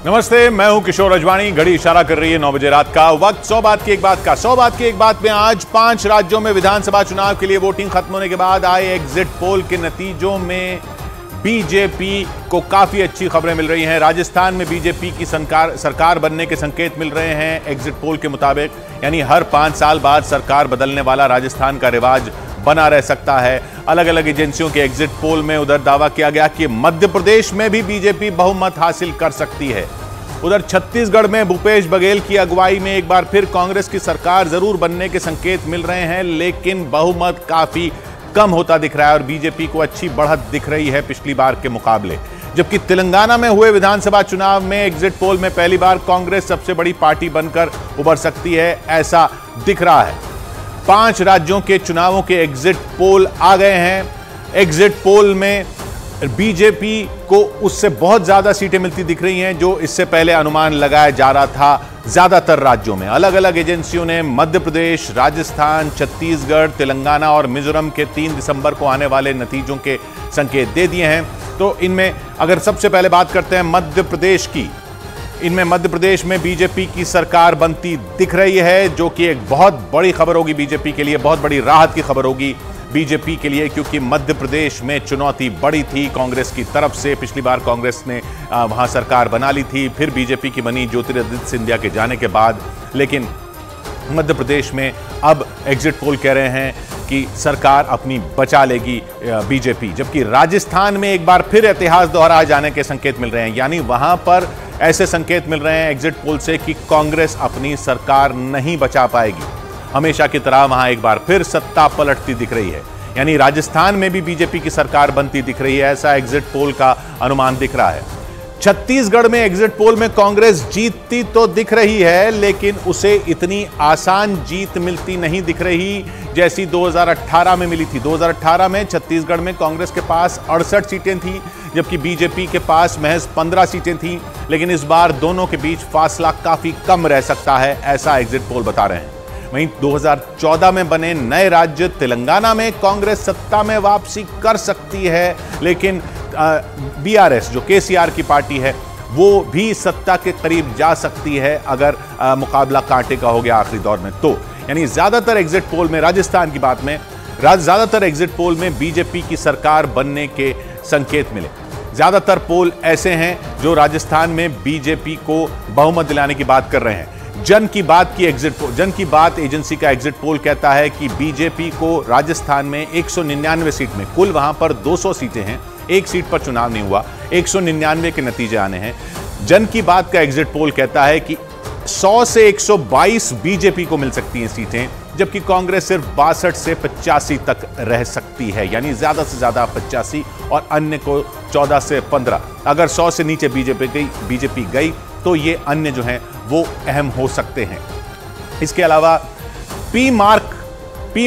नमस्ते, मैं हूं किशोर अजवाणी। घड़ी इशारा कर रही है 9 बजे रात का। वक्त 100 बात की एक बात का। 100 बात की एक बात में आज 5 राज्यों में विधानसभा चुनाव के लिए वोटिंग खत्म होने के बाद आए एग्जिट पोल के नतीजों में बीजेपी को काफी अच्छी खबरें मिल रही हैं। राजस्थान में बीजेपी की सरकार बनने के संकेत मिल रहे हैं एग्जिट पोल के मुताबिक, यानी हर 5 साल बाद सरकार बदलने वाला राजस्थान का रिवाज बना रह सकता है। अलग अलग एजेंसियों के एग्जिट पोल में उधर दावा किया गया कि मध्य प्रदेश में भी बीजेपी बहुमत हासिल कर सकती है। उधर छत्तीसगढ़ में भूपेश बघेल की अगुवाई में एक बार फिर कांग्रेस की सरकार जरूर बनने के संकेत मिल रहे हैं, लेकिन बहुमत काफी कम होता दिख रहा है और बीजेपी को अच्छी बढ़त दिख रही है पिछली बार के मुकाबले। जबकि तेलंगाना में हुए विधानसभा चुनाव में एग्जिट पोल में पहली बार कांग्रेस सबसे बड़ी पार्टी बनकर उभर सकती है, ऐसा दिख रहा है। 5 राज्यों के चुनावों के एग्जिट पोल आ गए हैं। एग्जिट पोल में बीजेपी को उससे बहुत ज्यादा सीटें मिलती दिख रही हैं जो इससे पहले अनुमान लगाया जा रहा था। ज्यादातर राज्यों में अलग अलग एजेंसियों ने मध्य प्रदेश, राजस्थान, छत्तीसगढ़, तेलंगाना और मिजोरम के 3 दिसंबर को आने वाले नतीजों के संकेत दे दिए हैं। तो इनमें अगर सबसे पहले बात करते हैं मध्य प्रदेश की, इनमें मध्य प्रदेश में बीजेपी की सरकार बनती दिख रही है, जो कि एक बहुत बड़ी खबर होगी बीजेपी के लिए, बहुत बड़ी राहत की खबर होगी बीजेपी के लिए, क्योंकि मध्य प्रदेश में चुनौती बड़ी थी कांग्रेस की तरफ से। पिछली बार कांग्रेस ने वहां सरकार बना ली थी, फिर बीजेपी की बनी ज्योतिरादित्य सिंधिया के जाने के बाद, लेकिन मध्य प्रदेश में अब एग्जिट पोल कह रहे हैं कि सरकार अपनी बचा लेगी बीजेपी। जबकि राजस्थान में एक बार फिर इतिहास दोहराए जाने के संकेत मिल रहे हैं, यानी वहां पर ऐसे संकेत मिल रहे हैं एग्जिट पोल से कि कांग्रेस अपनी सरकार नहीं बचा पाएगी। हमेशा की तरह वहां एक बार फिर सत्ता पलटती दिख रही है, यानी राजस्थान में भी बीजेपी की सरकार बनती दिख रही है, ऐसा एग्जिट पोल का अनुमान दिख रहा है। छत्तीसगढ़ में एग्जिट पोल में कांग्रेस जीतती तो दिख रही है, लेकिन उसे इतनी आसान जीत मिलती नहीं दिख रही जैसी 2018 में मिली थी। 2018 में छत्तीसगढ़ में कांग्रेस के पास 68 सीटें थी, जबकि बीजेपी के पास महज 15 सीटें थीं, लेकिन इस बार दोनों के बीच फासला काफी कम रह सकता है, ऐसा एग्जिट पोल बता रहे हैं। वहीं 2014 में बने नए राज्य तेलंगाना में कांग्रेस सत्ता में वापसी कर सकती है, लेकिन बीआरएस जो केसीआर की पार्टी है वो भी सत्ता के करीब जा सकती है अगर मुकाबला कांटे का हो गया आखिरी दौर में। तो यानी ज्यादातर एग्जिट पोल में, राजस्थान की बात में, ज्यादातर एग्जिट पोल में बीजेपी की सरकार बनने के संकेत मिले। ज्यादातर पोल ऐसे हैं जो राजस्थान में बीजेपी को बहुमत दिलाने की बात कर रहे हैं। जन की बात एजेंसी का एग्जिट पोल कहता है कि बीजेपी को राजस्थान में 199 सीट में, कुल वहां पर 200 सीटें हैं, एक सीट पर चुनाव नहीं हुआ, 199 के नतीजे आने हैं। जन की बात का एग्जिट पोल कहता है कि 100 से 122 बीजेपी को मिल सकती हैं सीटें, जबकि कांग्रेस सिर्फ 62 से 85 तक रह सकती है, यानी ज्यादा से ज्यादा 85 और अन्य को 14 से 15। अगर 100 से नीचे बीजेपी गई तो ये अन्य जो हैं वो अहम हो सकते हैं। इसके अलावा पी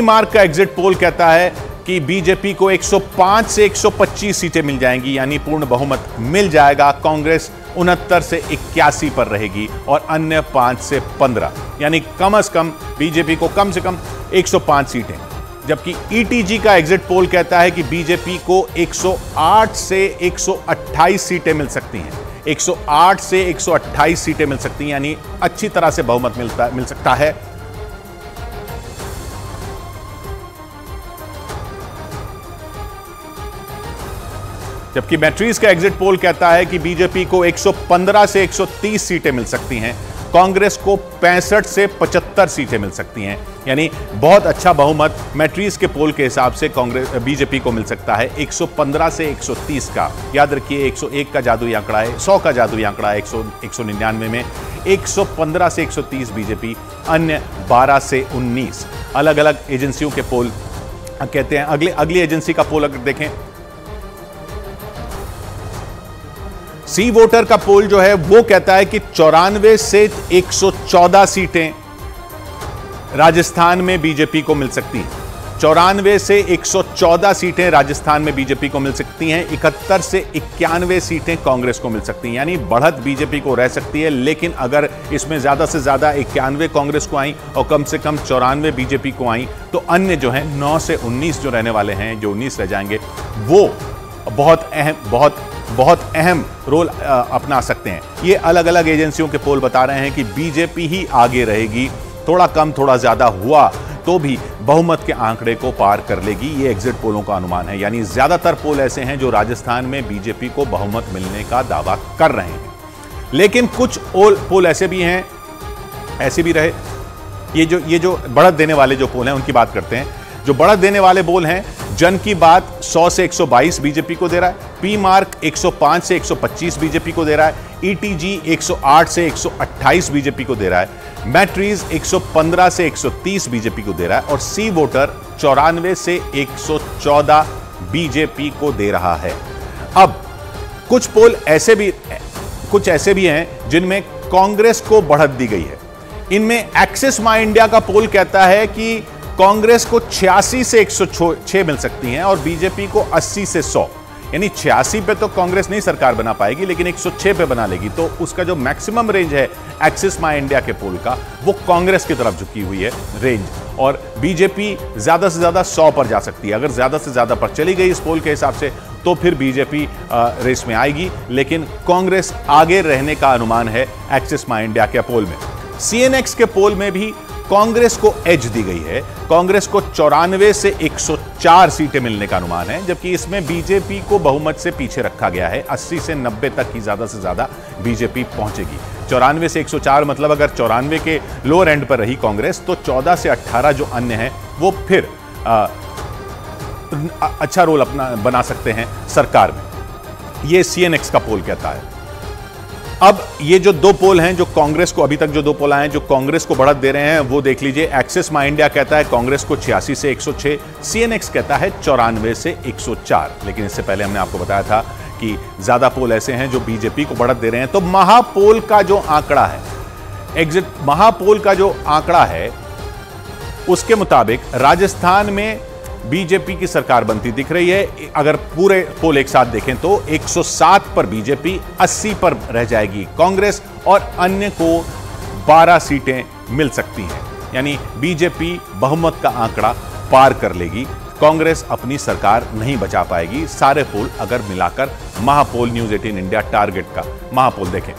मार्क का एग्जिट पोल कहता है कि बीजेपी को 105 से 125 सीटें मिल जाएंगी, यानी पूर्ण बहुमत मिल जाएगा। कांग्रेस 69 से 81 पर रहेगी और अन्य 5 से 15, यानी कम से कम बीजेपी को कम से कम 105 सीटें। जबकि ईटीजी का एग्जिट पोल कहता है कि बीजेपी को 108 से 128 सीटें मिल सकती हैं, 108 से 128 सीटें मिल सकती हैं, यानी अच्छी तरह से बहुमत मिल सकता है। जबकि मैट्रिक्स का एग्जिट पोल कहता है कि बीजेपी को 115 से 130 सीटें मिल सकती हैं, कांग्रेस को 65 से 75 सीटें मिल सकती हैं, यानी बहुत अच्छा बहुमत मैट्रिक्स के पोल के हिसाब से बीजेपी को मिल सकता है 115 से 130 का। याद रखिए 101 का जादुई आंकड़ा है, 100 का जादुई आंकड़ा है 199 में, 115 से 130 बीजेपी, अन्य 12 से 19। अलग अलग एजेंसियों के पोल कहते हैं। अगली एजेंसी का पोल अगर देखें, सी वोटर का पोल जो है वो कहता है कि 94 से 114 सीटें राजस्थान में बीजेपी को मिल सकती हैं। 94 से 114 सीटें राजस्थान में बीजेपी को मिल सकती हैं, 71 से 91 सीटें कांग्रेस को मिल सकती हैं, यानी बढ़त बीजेपी को रह सकती है। लेकिन अगर इसमें ज्यादा से ज्यादा 91 कांग्रेस को आई और कम से कम 94 बीजेपी को आई, तो अन्य जो है 9 से 19 जो रहने वाले हैं, जो 19 रह जाएंगे, वो बहुत बहुत अहम रोल अपना सकते हैं। ये अलग अलग एजेंसियों के पोल बता रहे हैं कि बीजेपी ही आगे रहेगी, थोड़ा कम थोड़ा ज्यादा हुआ तो भी बहुमत के आंकड़े को पार कर लेगी, ये एग्जिट पोलों का अनुमान है। यानी ज्यादातर पोल ऐसे हैं जो राजस्थान में बीजेपी को बहुमत मिलने का दावा कर रहे हैं, लेकिन कुछ पोल ऐसे भी हैं, ऐसे भी रहे। ये जो बढ़त देने वाले जो पोल हैं उनकी बात करते हैं। जो बढ़त देने वाले पोल हैं, जन की बात 100 से 122 बीजेपी को दे रहा है, पी मार्क 105 से 125 बीजेपी को दे रहा है, ईटीजी 108 से 128 बीजेपी को दे रहा है, मैट्रीज 115 से 130 बीजेपी को दे रहा है और सी वोटर 94 से 114 बीजेपी को दे रहा है। अब कुछ पोल ऐसे भी हैं जिनमें कांग्रेस को बढ़त दी गई है। इनमें एक्सिस माई इंडिया का पोल कहता है कि कांग्रेस को 86 से 106 मिल सकती हैं और बीजेपी को 80 से 100। यानी 86 पे तो कांग्रेस नहीं सरकार बना पाएगी, लेकिन 106 पे बना लेगी। तो उसका जो मैक्सिमम रेंज है एक्सिस माई इंडिया के पोल का, वो कांग्रेस की तरफ झुकी हुई है रेंज, और बीजेपी ज्यादा से ज्यादा 100 पर जा सकती है। अगर ज्यादा से ज्यादा पर चली गई इस पोल के हिसाब से तो फिर बीजेपी रेस में आएगी, लेकिन कांग्रेस आगे रहने का अनुमान है एक्सिस माई इंडिया के पोल में। सीएनएक्स के पोल में भी कांग्रेस को एज दी गई है। कांग्रेस को 94 से 104 सीटें मिलने का अनुमान है, जबकि इसमें बीजेपी को बहुमत से पीछे रखा गया है। 80 से 90 तक ही ज्यादा से ज्यादा बीजेपी पहुंचेगी। 94 से 104 मतलब अगर 94 के लोअर एंड पर रही कांग्रेस तो 14 से 18 जो अन्य हैं वो फिर अच्छा रोल अपना बना सकते हैं सरकार में। ये सीएनएक्स का पोल कहता है। अब ये जो दो पोल हैं जो कांग्रेस को, अभी तक जो दो पोल आए हैं जो कांग्रेस को बढ़त दे रहे हैं, वो देख लीजिए। एक्सिस माई इंडिया कहता है कांग्रेस को 86 से 106, सीएनएक्स कहता है 94 से 104। लेकिन इससे पहले हमने आपको बताया था कि ज्यादा पोल ऐसे हैं जो बीजेपी को बढ़त दे रहे हैं। तो महापोल का जो आंकड़ा है, एग्जिट महापोल का जो आंकड़ा है, उसके मुताबिक राजस्थान में बीजेपी की सरकार बनती दिख रही है। अगर पूरे पोल एक साथ देखें तो 107 पर बीजेपी, 80 पर रह जाएगी कांग्रेस और अन्य को 12 सीटें मिल सकती हैं। यानी बीजेपी बहुमत का आंकड़ा पार कर लेगी, कांग्रेस अपनी सरकार नहीं बचा पाएगी। सारे पोल अगर मिलाकर महापोल न्यूज 18 इंडिया टारगेट का महापोल देखें।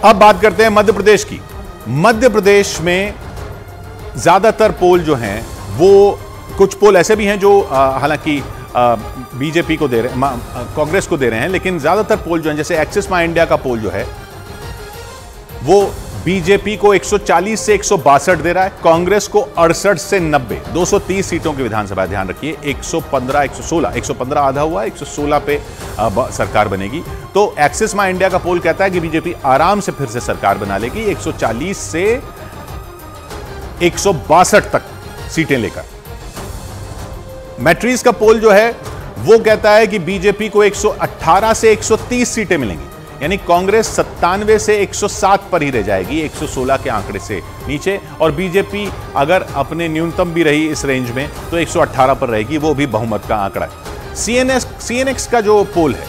अब बात करते हैं मध्य प्रदेश की। मध्य प्रदेश में ज्यादातर पोल जो हैं वो, कुछ पोल ऐसे भी हैं जो हालांकि बीजेपी को दे रहे, कांग्रेस को दे रहे हैं, लेकिन ज्यादातर पोल जो हैं, जैसे एक्सिस माई इंडिया का पोल जो है वो बीजेपी को 140 से 162 दे रहा है, कांग्रेस को 68 से 90, 230 सीटों की विधानसभा, ध्यान रखिए। 115 116, 115 आधा हुआ, 116 पे सरकार बनेगी। तो एक्सिस माई इंडिया का पोल कहता है कि बीजेपी आराम से फिर से सरकार बना लेगी 140 से 162 तक सीटें लेकर। मैट्रीज का पोल जो है वो कहता है कि बीजेपी को 118 से 130 सीटें मिलेंगी, यानी कांग्रेस 97 से 107 पर ही रह जाएगी, 116 के आंकड़े से नीचे, और बीजेपी अगर अपने न्यूनतम भी रही इस रेंज में तो 118 पर रहेगी, वो भी बहुमत का आंकड़ा है। सीएनएक्स का जो पोल है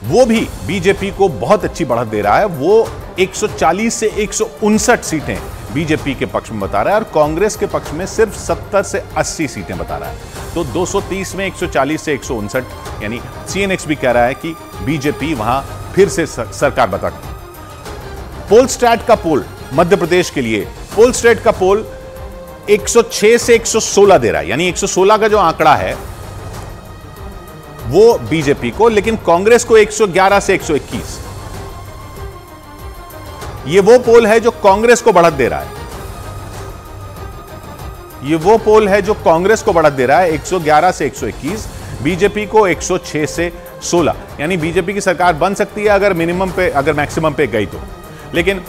वो भी बीजेपी को बहुत अच्छी बढ़त दे रहा है। वो 140 से 159 सीटें बीजेपी के पक्ष में बता रहा है और कांग्रेस के पक्ष में सिर्फ 70 से 80 सीटें बता रहा है। तो 230 में 140 से 159, यानी सीएनएक्स भी कह रहा है कि बीजेपी वहां फिर से सरकार बता। पोलस्टैट का पोल मध्य प्रदेश के लिए, पोलस्टैट का पोल 106 से 116 दे रहा है, यानी 116 का जो आंकड़ा है वो बीजेपी को, लेकिन कांग्रेस को 111 से 121। ये वो पोल है जो कांग्रेस को बढ़त दे रहा है, ये वो पोल है जो कांग्रेस को बढ़त दे रहा है 111 से 121, बीजेपी को 106 से 16, यानी बीजेपी की सरकार बन सकती है अगर मिनिमम पे, अगर मैक्सिमम पे गई तो, लेकिन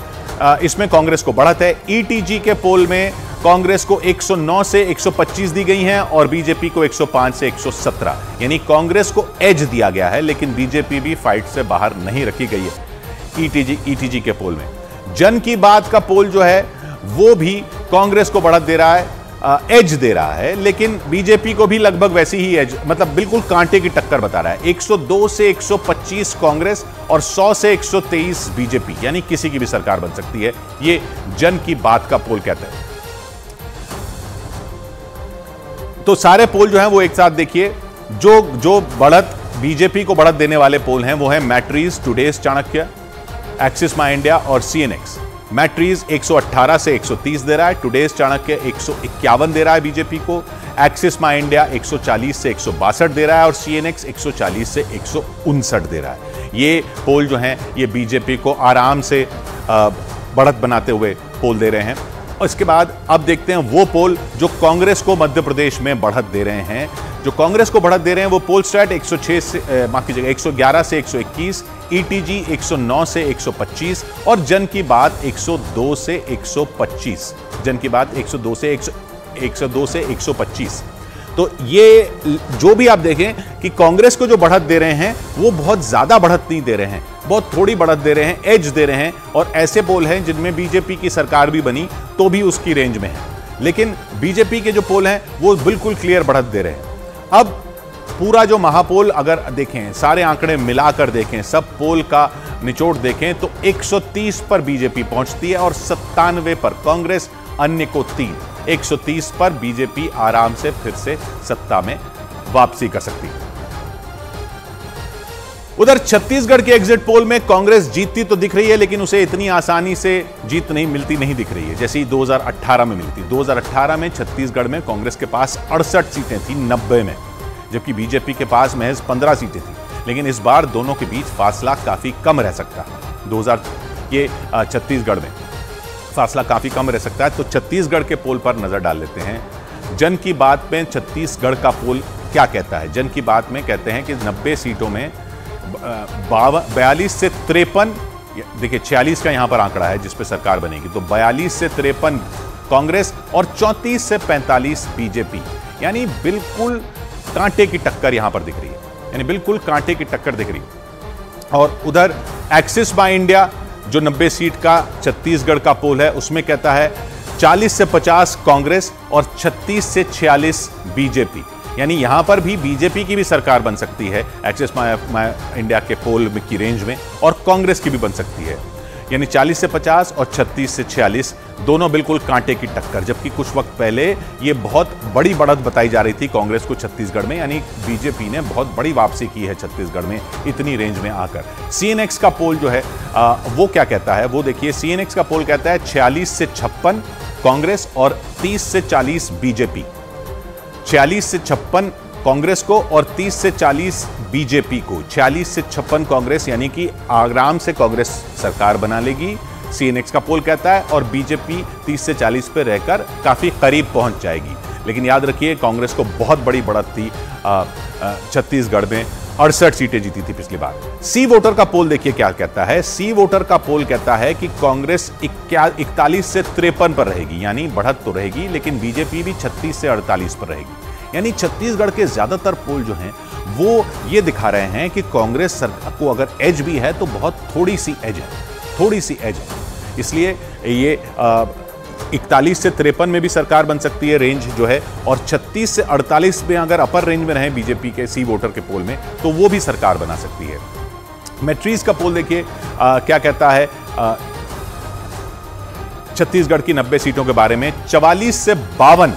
इसमें कांग्रेस को बढ़त है। ईटीजी के पोल में कांग्रेस को 109 से 125 दी गई हैं और बीजेपी को 105 से 117, यानी कांग्रेस को एज दिया गया है, लेकिन बीजेपी भी फाइट से बाहर नहीं रखी गई है ईटीजी के पोल में। जन की बात का पोल जो है वो भी कांग्रेस को बढ़त दे रहा है, एज दे रहा है, लेकिन बीजेपी को भी लगभग वैसी ही एज, मतलब बिल्कुल कांटे की टक्कर बता रहा है। 102 से 125 कांग्रेस और 100 से 123 बीजेपी, यानी किसी की भी सरकार बन सकती है, ये जन की बात का पोल कहता है। तो सारे पोल जो हैं वो एक साथ देखिए, जो बढ़त बीजेपी को बढ़त देने वाले पोल हैं वो हैं Matrize, today's Chanakya, Axis My India और सीएनएक्स। मैट्रीज 118 से 130 दे रहा है, टुडेज चाणक्य 151 दे रहा है बीजेपी को, एक्सिस माई इंडिया 140 से 162 दे रहा है और सीएनएक्स 140 से 159 दे रहा है। ये पोल जो हैं ये बीजेपी को आराम से बढ़त बनाते हुए पोल दे रहे हैं। और इसके बाद अब देखते हैं वो पोल जो कांग्रेस को मध्य प्रदेश में बढ़त दे रहे हैं। जो कांग्रेस को बढ़त दे रहे हैं वो पोल स्टैट 106 से माफ कीजिएगा 111 से 121, ईटीजी 109 से 125 और जन की बात 102 से 125। जन की बात 102 से 125। तो ये जो भी आप देखें कि कांग्रेस को जो बढ़त दे रहे हैं वो बहुत ज्यादा बढ़त नहीं दे रहे हैं, बहुत थोड़ी बढ़त दे रहे हैं, एज दे रहे हैं। और ऐसे पोल हैं जिनमें बीजेपी की सरकार भी बनी तो भी उसकी रेंज में है, लेकिन बीजेपी के जो पोल हैं वो बिल्कुल क्लियर बढ़त दे रहे हैं। अब पूरा जो महापोल अगर देखें, सारे आंकड़े मिलाकर देखें, सब पोल का निचोड़ देखें तो 130 पर बीजेपी पहुंचती है और 97 पर कांग्रेस, अन्य को 3। 130 पर बीजेपी आराम से फिर से सत्ता में वापसी कर सकती है। उधर छत्तीसगढ़ के एग्जिट पोल में कांग्रेस जीतती तो दिख रही है, लेकिन उसे इतनी आसानी से जीत नहीं दिख रही है जैसी 2018 में मिली थी। 2018 में छत्तीसगढ़ में कांग्रेस के पास 68 सीटें थी 90 में, जबकि बीजेपी के पास महज 15 सीटें थी। लेकिन इस बार दोनों के बीच फासला काफी कम रह सकता है। छत्तीसगढ़ में फासला काफी कम रह सकता है। तो छत्तीसगढ़ के पोल पर नजर डाल लेते हैं। जन की बात में छत्तीसगढ़ का पोल क्या कहता है? जन की बात में कहते हैं कि 90 सीटों में 42 से 53, देखिए 46 का यहां पर आंकड़ा है जिस पे सरकार बनेगी, तो 42 से 53 कांग्रेस और 34 से 45 बीजेपी। यानी बिल्कुल कांटे की टक्कर यहां पर दिख रही है, यानी बिल्कुल कांटे की टक्कर दिख रही है। और उधर एक्सिस बाय इंडिया जो 90 सीट का छत्तीसगढ़ का पोल है उसमें कहता है 40 से 50 कांग्रेस और 36 से 46 बीजेपी। यानी यहां पर भी बीजेपी की भी सरकार बन सकती है एक्सिस माय इंडिया के पोल की रेंज में, और कांग्रेस की भी बन सकती है। यानी 40 से 50 और 36 से 46 दोनों बिल्कुल कांटे की टक्कर। जबकि कुछ वक्त पहले ये बहुत बड़ी बढ़त बताई जा रही थी कांग्रेस को छत्तीसगढ़ में, यानी बीजेपी ने बहुत बड़ी वापसी की है छत्तीसगढ़ में इतनी रेंज में आकर। सीएनएक्स का पोल जो है वो क्या कहता है वो देखिए। सीएनएक्स का पोल कहता है 46 से 56 कांग्रेस और 30 से 40 बीजेपी। 46 से 56 कांग्रेस को और 30 से 40 बीजेपी को। 46 से 56 कांग्रेस, यानी कि आराम से कांग्रेस सरकार बना लेगी, सीएनएक्स का पोल कहता है, और बीजेपी 30 से 40 पे रहकर काफी करीब पहुंच जाएगी। लेकिन याद रखिए कांग्रेस को बहुत बड़ी बढ़त थी छत्तीसगढ़ में, 68 सीटें जीती थी पिछली बार। सी वोटर का पोल देखिए क्या कहता है। सी वोटर का पोल कहता है कि कांग्रेस 41 से 53 पर रहेगी, यानी बढ़त तो रहेगी, लेकिन बीजेपी भी 36 से 48 पर रहेगी। यानी छत्तीसगढ़ के ज्यादातर पोल जो हैं वो ये दिखा रहे हैं कि कांग्रेस सरकार को अगर एज भी है तो बहुत थोड़ी सी एज है। इसलिए ये 41 से 53 में भी सरकार बन सकती है रेंज जो है, और 36 से 48 में अगर अपर रेंज में रहे बीजेपी के सी वोटर के पोल में तो वो भी सरकार बना सकती है। मैट्रीज का पोल देखिए क्या कहता है छत्तीसगढ़ की 90 सीटों के बारे में। 44 से 52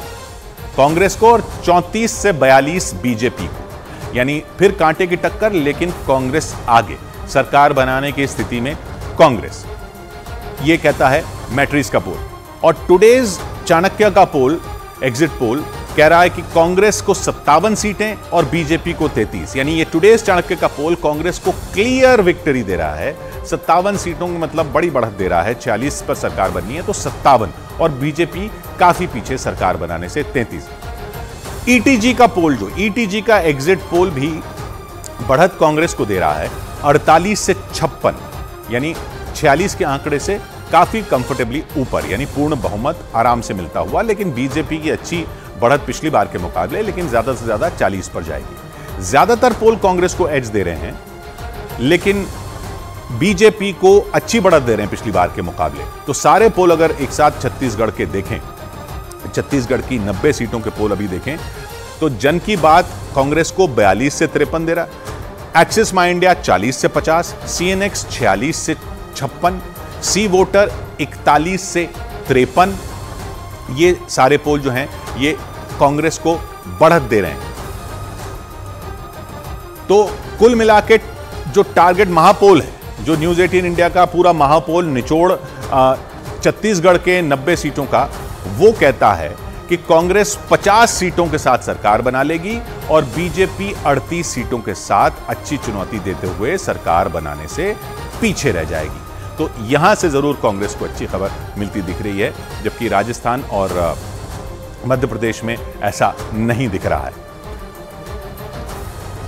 कांग्रेस को और 34 से 42 बीजेपी को। यानी फिर कांटे की टक्कर, लेकिन कांग्रेस आगे, सरकार बनाने की स्थिति में कांग्रेस, यह कहता है मैट्रीज का पोल। और टुडेज चाणक्य का पोल, एग्जिट पोल, कह रहा है कि कांग्रेस को 57 सीटें और बीजेपी को 33। यानी ये टुडेज चाणक्य का पोल कांग्रेस को क्लियर विक्ट्री दे रहा है। 57 सीटों में मतलब बड़ी बढ़त दे रहा है। 40 पर सरकार बननी है तो 57, और बीजेपी काफी पीछे सरकार बनाने से 33। ईटीजी का पोल, जो ईटीजी का एग्जिट पोल भी बढ़त कांग्रेस को दे रहा है 48 से 56, यानी 46 के आंकड़े से काफी कंफर्टेबली ऊपर, यानी पूर्ण बहुमत आराम से मिलता हुआ। लेकिन बीजेपी की अच्छी बढ़त पिछली बार के मुकाबले, लेकिन ज्यादा से ज्यादा 40 पर जाएगी। ज्यादातर पोल कांग्रेस को एज दे रहे हैं, लेकिन बीजेपी को अच्छी बढ़त दे रहे हैं पिछली बार के मुकाबले। तो सारे पोल अगर एक साथ छत्तीसगढ़ के देखें, छत्तीसगढ़ की 90 सीटों के पोल अभी देखें, तो जन की बात कांग्रेस को 42 से 53 दे रहा है, एक्सिस माई इंडिया 40 से 50, सीएनएक्स 46 से 56, सी वोटर 41 से 53। ये सारे पोल जो हैं ये कांग्रेस को बढ़त दे रहे हैं। तो कुल मिला के जो टारगेट महापोल है, जो न्यूज़ 18 इंडिया का पूरा महापोल निचोड़ छत्तीसगढ़ के 90 सीटों का, वो कहता है कि कांग्रेस 50 सीटों के साथ सरकार बना लेगी और बीजेपी 38 सीटों के साथ अच्छी चुनौती देते हुए सरकार बनाने से पीछे रह जाएगी। तो यहां से जरूर कांग्रेस को अच्छी खबर मिलती दिख रही है, जबकि राजस्थान और मध्य प्रदेश में ऐसा नहीं दिख रहा है।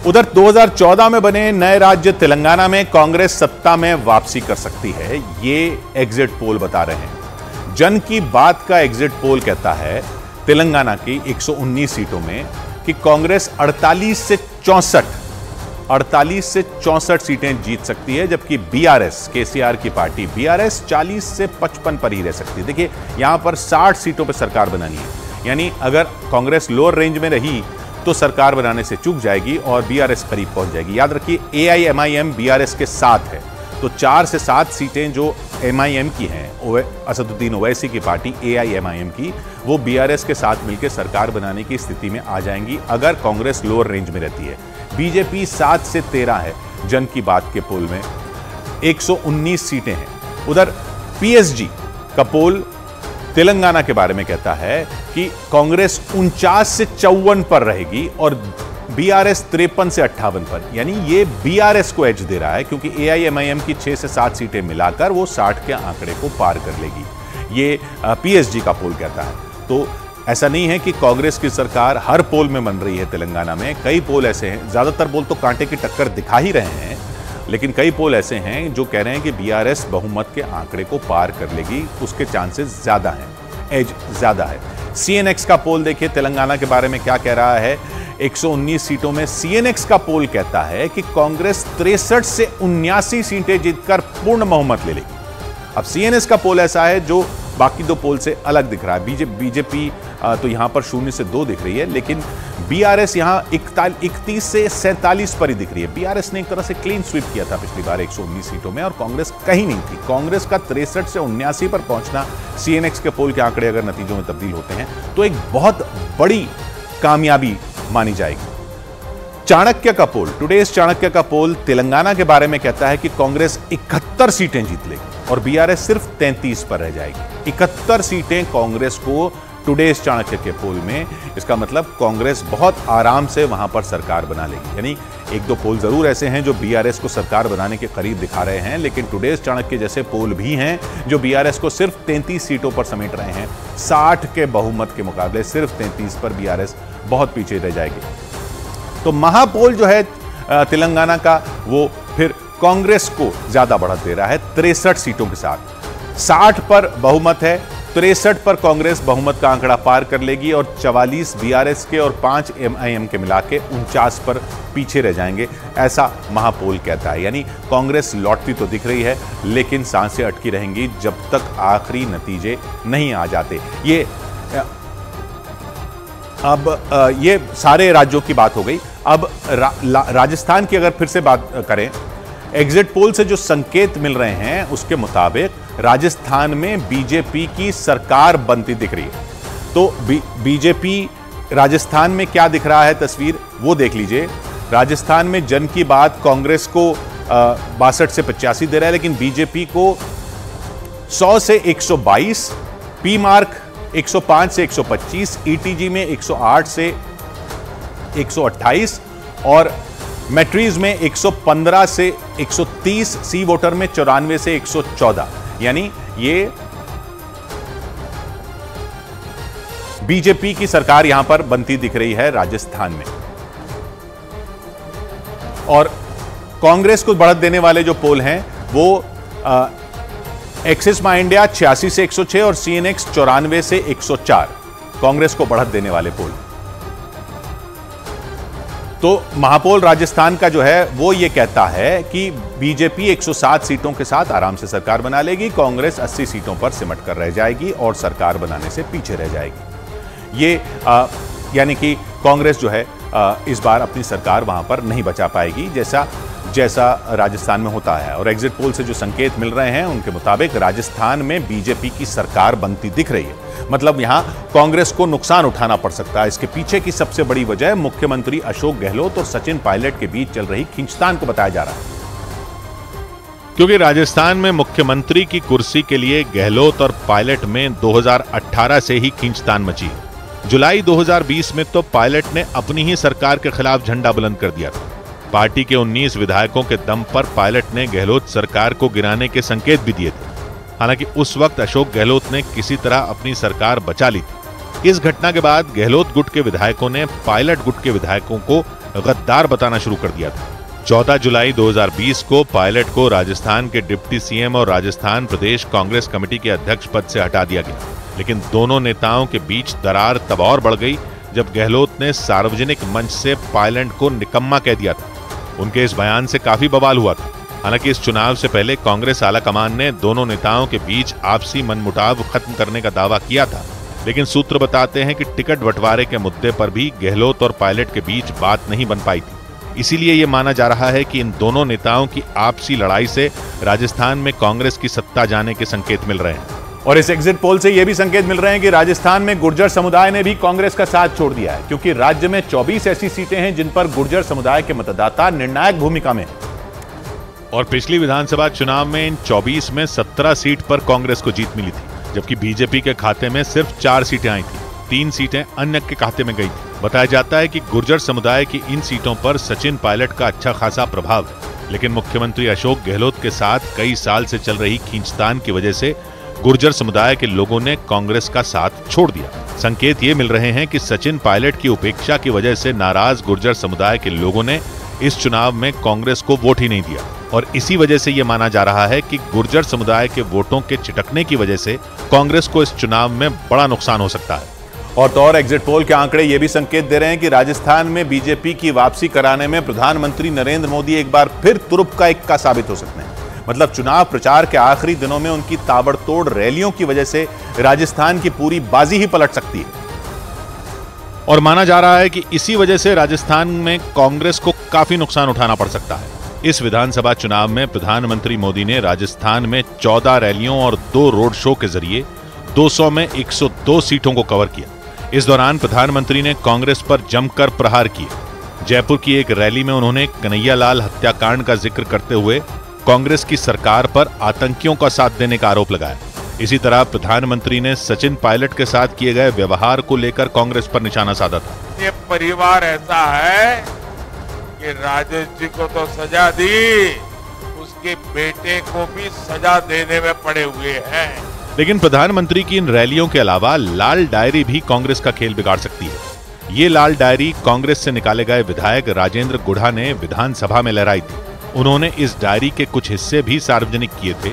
उधर 2014 में बने नए राज्य तेलंगाना में कांग्रेस सत्ता में वापसी कर सकती है, ये एग्जिट पोल बता रहे हैं। जन की बात का एग्जिट पोल कहता है तेलंगाना की 119 सीटों में कि कांग्रेस 48 से 64 सीटें जीत सकती है, जबकि बीआरएस, केसीआर की पार्टी बीआरएस 40 से 55 पर ही रह सकती है। देखिए यहां पर 60 सीटों पर सरकार बनानी है, यानी अगर कांग्रेस लोअर रेंज में रही तो सरकार बनाने से चूक जाएगी और बीआरएस करीब पहुंच जाएगी। याद रखिए एआईएमआईएम बीआरएस के साथ है, तो 4 से 7 सीटें जो एमआईएम की हैं, असदुद्दीन ओवैसी की पार्टी एआईएमआईएम की, वो बीआरएस के साथ मिलकर सरकार बनाने की स्थिति में आ जाएंगी अगर कांग्रेस लोअर रेंज में रहती है। बीजेपी 7 से 13 है जन की बात के पोल में, 119 सीटें हैं। उधर पीएसजी का पोल तेलंगाना के बारे में कहता है कि कांग्रेस 49 से 54 पर रहेगी और बीआरएस 53 से 58 पर, यानी ये बीआरएस को एज दे रहा है क्योंकि एआईएमआईएम की 6 से 7 सीटें मिलाकर वो 60 के आंकड़े को पार कर लेगी, ये पीएसजी का पोल कहता है। तो ऐसा नहीं है कि कांग्रेस की सरकार हर पोल में बन रही है तेलंगाना में, कई पोल ऐसे हैं, ज्यादातर पोल तो कांटे की टक्कर दिखा ही रहे हैं, लेकिन कई पोल ऐसे हैं जो कह रहे हैं कि बीआरएस बहुमत के आंकड़े को पार कर लेगी, उसके चांसेस ज्यादा हैं, एज ज्यादा है। सीएनएक्स का पोल देखिए तेलंगाना के बारे में क्या कह रहा है। 119 सीटों में सीएनएक्स का पोल कहता है कि कांग्रेस 63 से 79 सीटें जीतकर पूर्ण बहुमत ले लेगी। अब सीएनएक्स का पोल ऐसा है जो बाकी दो पोल से अलग दिख रहा है। बीजेपी तो यहां पर 0 से 2 दिख रही है, लेकिन बीआरएस यहां 31 से 47 पर ही दिख रही है। बीआरएस ने एक तरह से क्लीन स्वीप किया था पिछली बार 119 सीटों में और कांग्रेस कहीं नहीं थी। कांग्रेस का 63 से 79 पर पहुंचना सीएनएक्स के पोल के आंकड़े अगर नतीजों में तब्दील होते हैं तो एक बहुत बड़ी कामयाबी मानी जाएगी। चाणक्य का पोल, टुडेज चाणक्य का पोल तेलंगाना के बारे में कहता है कि कांग्रेस 71 सीटें जीत लेगी और बीआरएस सिर्फ 33 पर रह जाएगी। 71 सीटें कांग्रेस को टुडेज चाणक्य के पोल में, इसका मतलब कांग्रेस बहुत आराम से वहां पर सरकार बना लेगी। यानी एक दो पोल जरूर ऐसे हैं जो बीआरएस को सरकार बनाने के करीब दिखा रहे हैं, लेकिन टुडेज चाणक्य जैसे पोल भी हैं जो बीआरएस को सिर्फ 33 सीटों पर समेट रहे हैं। 60 के बहुमत के मुकाबले सिर्फ 33 पर बीआरएस बहुत पीछे रह जाएगी। तो महापोल जो है तेलंगाना का, वो फिर कांग्रेस को ज्यादा बढ़त दे रहा है 63 सीटों के साथ। 60 पर बहुमत है, 63 पर कांग्रेस बहुमत का आंकड़ा पार कर लेगी और 44 बीआरएस के और 5 एमआईएम के मिला के 49 पर पीछे रह जाएंगे, ऐसा महापोल कहता है। यानी कांग्रेस लौटती तो दिख रही है, लेकिन सांसें अटकी रहेंगी जब तक आखिरी नतीजे नहीं आ जाते। ये सारे राज्यों की बात हो गई। अब राजस्थान की अगर फिर से बात करें, एग्जिट पोल से जो संकेत मिल रहे हैं उसके मुताबिक राजस्थान में बीजेपी की सरकार बनती दिख रही है। तो बीजेपी राजस्थान में क्या दिख रहा है तस्वीर, वो देख लीजिए। राजस्थान में जन की बात कांग्रेस को 62 से 85 दे रहा है, लेकिन बीजेपी को 100 से 122, पी मार्क 105 से 125, ईटीजी में 108 से 128 और मैट्रीज में 115 से 130, सी वोटर में 94 से 114। यानी ये बीजेपी की सरकार यहां पर बनती दिख रही है राजस्थान में। और कांग्रेस को बढ़त देने वाले जो पोल हैं वो एक्सिस माई इंडिया 86 से 106 और सीएनएक्स 94 से 104 कांग्रेस को बढ़त देने वाले पोल। तो महापोल राजस्थान का जो है वो ये कहता है कि बीजेपी 107 सीटों के साथ आराम से सरकार बना लेगी, कांग्रेस 80 सीटों पर सिमट कर रह जाएगी और सरकार बनाने से पीछे रह जाएगी। ये यानी कि कांग्रेस जो है इस बार अपनी सरकार वहां पर नहीं बचा पाएगी, जैसा जैसा राजस्थान में होता है। और एग्जिट पोल से जो संकेत मिल रहे हैं उनके मुताबिक राजस्थान में बीजेपी की सरकार बनती दिख रही है। मतलब यहां कांग्रेस को नुकसान उठाना पड़ सकता है। इसके पीछे की सबसे बड़ी वजह मुख्यमंत्री अशोक गहलोत और सचिन पायलट के बीच चल रही खींचतान को बताया जा रहा है, क्योंकि राजस्थान में मुख्यमंत्री की कुर्सी के लिए गहलोत और पायलट में 2018 से ही खींचतान मची है। जुलाई 2020 में तो पायलट ने अपनी ही सरकार के खिलाफ झंडा बुलंद कर दिया था। पार्टी के 19 विधायकों के दम पर पायलट ने गहलोत सरकार को गिराने के संकेत भी दिए थे। हालांकि उस वक्त अशोक गहलोत ने किसी तरह अपनी सरकार बचा ली थी। इस घटना के बाद गहलोत गुट के विधायकों ने पायलट गुट के विधायकों को गद्दार बताना शुरू कर दिया था। 14 जुलाई 2020 को पायलट को राजस्थान के डिप्टी सीएम और राजस्थान प्रदेश कांग्रेस कमेटी के अध्यक्ष पद से हटा दिया गया। लेकिन दोनों नेताओं के बीच दरार तब और बढ़ गई जब गहलोत ने सार्वजनिक मंच से पायलट को निकम्मा कह दिया था। उनके इस बयान से काफी बवाल हुआ था। हालांकि इस चुनाव से पहले कांग्रेस आलाकमान ने दोनों नेताओं के बीच आपसी मनमुटाव खत्म करने का दावा किया था, लेकिन सूत्र बताते हैं कि टिकट बंटवारे के मुद्दे पर भी गहलोत और पायलट के बीच बात नहीं बन पाई थी। इसीलिए यह माना जा रहा है कि इन दोनों नेताओं की आपसी लड़ाई से राजस्थान में कांग्रेस की सत्ता जाने के संकेत मिल रहे हैं। और इस एग्जिट पोल से यह भी संकेत मिल रहे हैं कि राजस्थान में गुर्जर समुदाय ने भी कांग्रेस का साथ छोड़ दिया है, क्योंकि राज्य में 24 ऐसी सीटें हैं जिन पर गुर्जर समुदाय के मतदाता निर्णायक भूमिका में। और पिछली विधानसभा चुनाव में इन 24 में 17 सीट पर कांग्रेस को जीत मिली थी, जबकि बीजेपी के खाते में सिर्फ 4 सीटें आई थी। 3 सीटें अन्य के खाते में गई थी। बताया जाता है कि गुर्जर समुदाय की इन सीटों पर सचिन पायलट का अच्छा खासा प्रभाव है, लेकिन मुख्यमंत्री अशोक गहलोत के साथ कई साल से चल रही खींचतान की वजह से गुर्जर समुदाय के लोगों ने कांग्रेस का साथ छोड़ दिया। संकेत ये मिल रहे हैं कि सचिन पायलट की उपेक्षा की वजह से नाराज गुर्जर समुदाय के लोगों ने इस चुनाव में कांग्रेस को वोट ही नहीं दिया, और इसी वजह से यह माना जा रहा है कि गुर्जर समुदाय के वोटों के चिटकने की वजह से कांग्रेस को इस चुनाव में बड़ा नुकसान हो सकता है। और तो और एग्जिट पोल के आंकड़े ये भी संकेत दे रहे हैं कि राजस्थान में बीजेपी की वापसी कराने में प्रधानमंत्री नरेंद्र मोदी एक बार फिर तुरुप का इक्का साबित हो सकते हैं। मतलब चुनाव प्रचार के आखिरी दिनों में उनकी ताबड़तोड़ रैलियों की वजह से राजस्थान की पूरी बाजी ही पलट सकती है। और माना जा रहा है कि इसी वजह से राजस्थान में कांग्रेस को काफी नुकसान उठाना पड़ सकता है। इस विधानसभा चुनाव में प्रधानमंत्री मोदी ने राजस्थान में 14 रैलियों और 2 रोड शो के जरिए 200 में 102 सीटों को कवर किया। इस दौरान प्रधानमंत्री ने कांग्रेस पर जमकर प्रहार किए। जयपुर की एक रैली में उन्होंने कन्हैयालाल हत्याकांड का जिक्र करते हुए कांग्रेस की सरकार पर आतंकियों का साथ देने का आरोप लगाया। इसी तरह प्रधानमंत्री ने सचिन पायलट के साथ किए गए व्यवहार को लेकर कांग्रेस पर निशाना साधा था। ये परिवार ऐसा है कि राजेश जी को तो सजा दी, उसके बेटे को भी सजा देने में पड़े हुए हैं। लेकिन प्रधानमंत्री की इन रैलियों के अलावा लाल डायरी भी कांग्रेस का खेल बिगाड़ सकती है। ये लाल डायरी कांग्रेस से निकाले गए विधायक राजेंद्र गुढ़ा ने विधानसभा में लहराई थी। उन्होंने इस डायरी के कुछ हिस्से भी सार्वजनिक किए थे,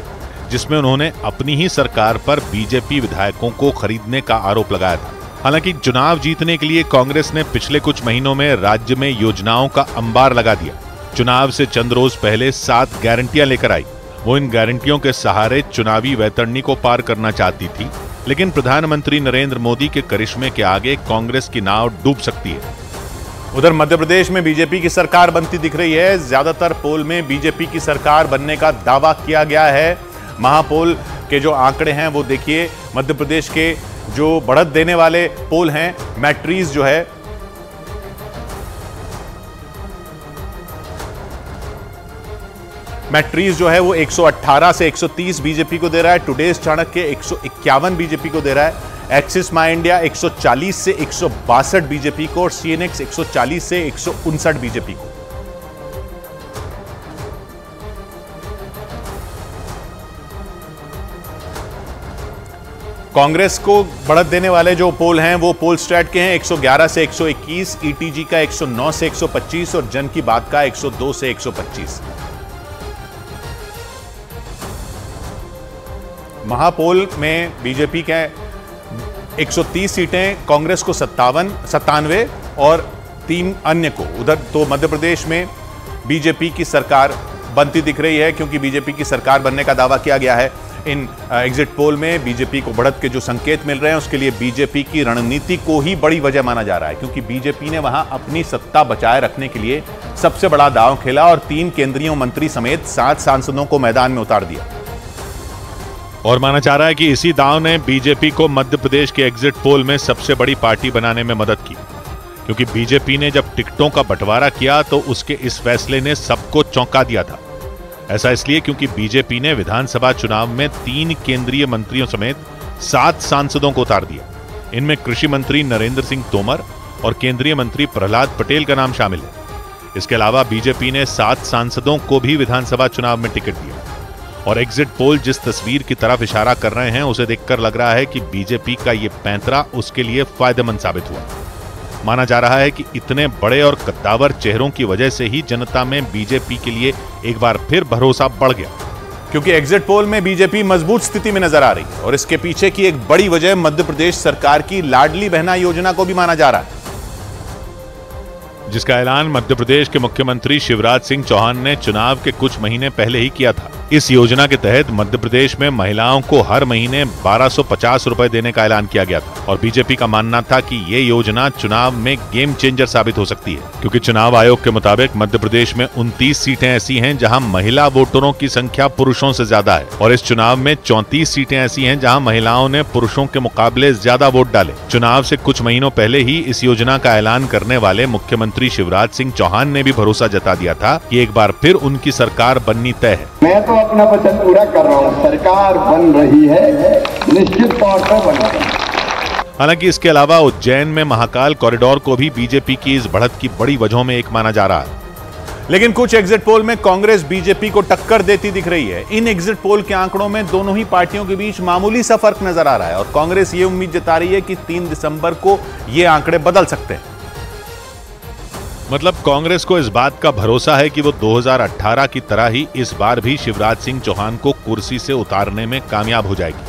जिसमें उन्होंने अपनी ही सरकार पर बीजेपी विधायकों को खरीदने का आरोप लगाया था। हालांकि चुनाव जीतने के लिए कांग्रेस ने पिछले कुछ महीनों में राज्य में योजनाओं का अंबार लगा दिया। चुनाव से चंद रोज पहले 7 गारंटियां लेकर आई। वो इन गारंटियों के सहारे चुनावी वैतरणी को पार करना चाहती थी, लेकिन प्रधानमंत्री नरेंद्र मोदी के करिश्मे के आगे कांग्रेस की नाव डूब सकती है। उधर मध्य प्रदेश में बीजेपी की सरकार बनती दिख रही है। ज्यादातर पोल में बीजेपी की सरकार बनने का दावा किया गया है। महापोल के जो आंकड़े हैं वो देखिए, मध्य प्रदेश के जो बढ़त देने वाले पोल हैं, मैट्रीज जो है, वो 118 से 130 बीजेपी को दे रहा है। टुडेज चाणक्य 151 बीजेपी को दे रहा है। एक्सिस माई इंडिया 140 से 162 बीजेपी को, और सीएनएक्स 140 से 159 बीजेपी को। कांग्रेस को बढ़त देने वाले जो पोल हैं वो पोल स्ट्रैट के हैं। 111 से 121, ईटीजी का 109 से 125 और जन की बात का 102 से 125। महापोल में बीजेपी के 130 सीटें, कांग्रेस को 97 और 3 अन्य को। उधर तो मध्य प्रदेश में बीजेपी की सरकार बनती दिख रही है, क्योंकि बीजेपी की सरकार बनने का दावा किया गया है। इन एग्जिट पोल में बीजेपी को बढ़त के जो संकेत मिल रहे हैं उसके लिए बीजेपी की रणनीति को ही बड़ी वजह माना जा रहा है, क्योंकि बीजेपी ने वहां अपनी सत्ता बचाए रखने के लिए सबसे बड़ा दांव खेला और 3 केंद्रीय मंत्री समेत 7 सांसदों को मैदान में उतार दिया। और माना जा रहा है कि इसी दांव ने बीजेपी को मध्य प्रदेश के एग्जिट पोल में सबसे बड़ी पार्टी बनाने में मदद की, क्योंकि बीजेपी ने जब टिकटों का बंटवारा किया तो उसके इस फैसले ने सबको चौंका दिया था। ऐसा इसलिए क्योंकि बीजेपी ने विधानसभा चुनाव में 3 केंद्रीय मंत्रियों समेत 7 सांसदों को उतार दिया। इनमें कृषि मंत्री नरेंद्र सिंह तोमर और केंद्रीय मंत्री प्रहलाद पटेल का नाम शामिल है। इसके अलावा बीजेपी ने 7 सांसदों को भी विधानसभा चुनाव में टिकट दिया। और एग्जिट पोल जिस तस्वीर की तरफ इशारा कर रहे हैं उसे देखकर लग रहा है कि बीजेपी का ये पैंतरा उसके लिए फायदेमंद साबित हुआ। माना जा रहा है कि इतने बड़े और कद्दावर चेहरों की वजह से ही जनता में बीजेपी के लिए एक बार फिर भरोसा बढ़ गया, क्योंकि एग्जिट पोल में बीजेपी मजबूत स्थिति में नजर आ रही है। और इसके पीछे की एक बड़ी वजह मध्य प्रदेश सरकार की लाडली बहना योजना को भी माना जा रहा है, जिसका ऐलान मध्य प्रदेश के मुख्यमंत्री शिवराज सिंह चौहान ने चुनाव के कुछ महीने पहले ही किया था। इस योजना के तहत मध्य प्रदेश में महिलाओं को हर महीने 1250 रुपए देने का ऐलान किया गया था और बीजेपी का मानना था कि ये योजना चुनाव में गेम चेंजर साबित हो सकती है, क्योंकि चुनाव आयोग के मुताबिक मध्य प्रदेश में 29 सीटें ऐसी हैं जहां महिला वोटरों की संख्या पुरुषों से ज्यादा है और इस चुनाव में 34 सीटें ऐसी हैं जहां महिलाओं ने पुरुषों के मुकाबले ज्यादा वोट डाले। चुनाव से कुछ महीनों पहले ही इस योजना का ऐलान करने वाले मुख्यमंत्री शिवराज सिंह चौहान ने भी भरोसा जता दिया था कि एक बार फिर उनकी सरकार बननी तय है। मैं तो अपना वचन पूरा कर रहा हूँ, सरकार बन रही है, निश्चित तौर पर बन रही है। हालांकि इसके अलावा उज्जैन में महाकाल कॉरिडोर को भी बीजेपी की इस बढ़त की बड़ी वजहों में एक माना जा रहा है। लेकिन कुछ एग्जिट पोल में कांग्रेस बीजेपी को टक्कर देती दिख रही है। इन एग्जिट पोल के आंकड़ों में दोनों ही पार्टियों के बीच मामूली सा फर्क नजर आ रहा है और कांग्रेस ये उम्मीद जता रही है कि 3 दिसंबर को ये आंकड़े बदल सकते हैं। मतलब कांग्रेस को इस बात का भरोसा है कि वो 2018 की तरह ही इस बार भी शिवराज सिंह चौहान को कुर्सी से उतारने में कामयाब हो जाएगी,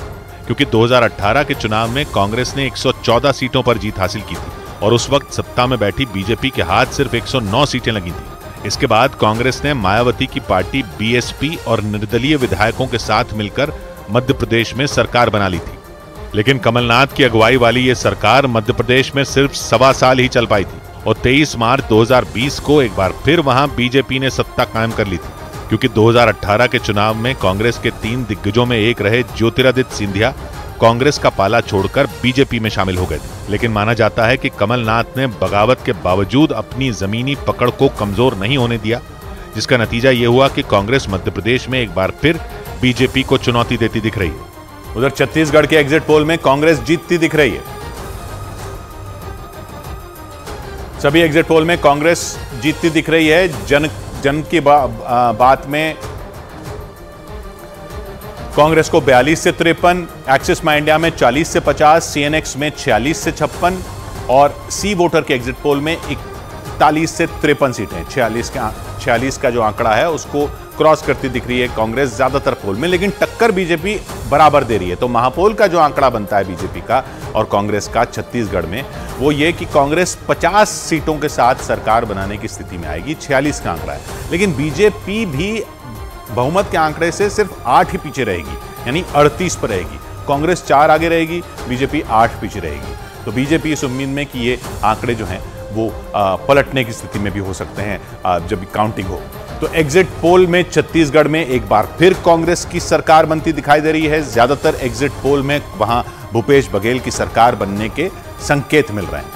क्योंकि 2018 के चुनाव में कांग्रेस ने 114 सीटों पर जीत हासिल की थी और उस वक्त सत्ता में बैठी बीजेपी के हाथ सिर्फ 109 सीटें लगी थी। इसके बाद कांग्रेस ने मायावती की पार्टी बीएसपी और निर्दलीय विधायकों के साथ मिलकर मध्य प्रदेश में सरकार बना ली थी। लेकिन कमलनाथ की अगुवाई वाली ये सरकार मध्य प्रदेश में सिर्फ 1.25 साल ही चल पाई थी और 23 मार्च 2020 को एक बार फिर वहां बीजेपी ने सत्ता कायम कर ली थी, क्योंकि 2018 के चुनाव में कांग्रेस के 3 दिग्गजों में एक रहे ज्योतिरादित्य सिंधिया कांग्रेस का पाला छोड़कर बीजेपी में शामिल हो गए थे। लेकिन माना जाता है कि कमलनाथ ने बगावत के बावजूद अपनी जमीनी पकड़ को कमजोर नहीं होने दिया, जिसका नतीजा ये हुआ कि कांग्रेस मध्य प्रदेश में एक बार फिर बीजेपी को चुनौती देती दिख रही है। उधर छत्तीसगढ़ के एग्जिट पोल में कांग्रेस जीतती दिख रही है। सभी एग्जिट पोल में कांग्रेस जीतती दिख रही है। जन की बात में कांग्रेस को 42 से 53, एक्सिस माई इंडिया में 40 से 50, सीएनएक्स में 46 से 56 और सी वोटर के एग्जिट पोल में 41 से 53 सीटें। 46 का जो आंकड़ा है उसको क्रॉस करती दिख रही है कांग्रेस ज्यादातर पोल में, लेकिन टक्कर बीजेपी बराबर दे रही है। तो महापोल का जो आंकड़ा बनता है बीजेपी का और कांग्रेस का छत्तीसगढ़ में, वो ये कि कांग्रेस 50 सीटों के साथ सरकार बनाने की स्थिति में आएगी। 46 का आंकड़ा है, लेकिन बीजेपी भी बहुमत के आंकड़े से सिर्फ 8 ही पीछे रहेगी, यानी 38 पर रहेगी। कांग्रेस 4 आगे रहेगी, बीजेपी 8 पीछे रहेगी। तो बीजेपी इस उम्मीद में कि ये आंकड़े जो हैं वो पलटने की स्थिति में भी हो सकते हैं जब काउंटिंग हो। तो एग्जिट पोल में छत्तीसगढ़ में एक बार फिर कांग्रेस की सरकार बनती दिखाई दे रही है। ज्यादातर एग्जिट पोल में वहां भूपेश बघेल की सरकार बनने के संकेत मिल रहे हैं,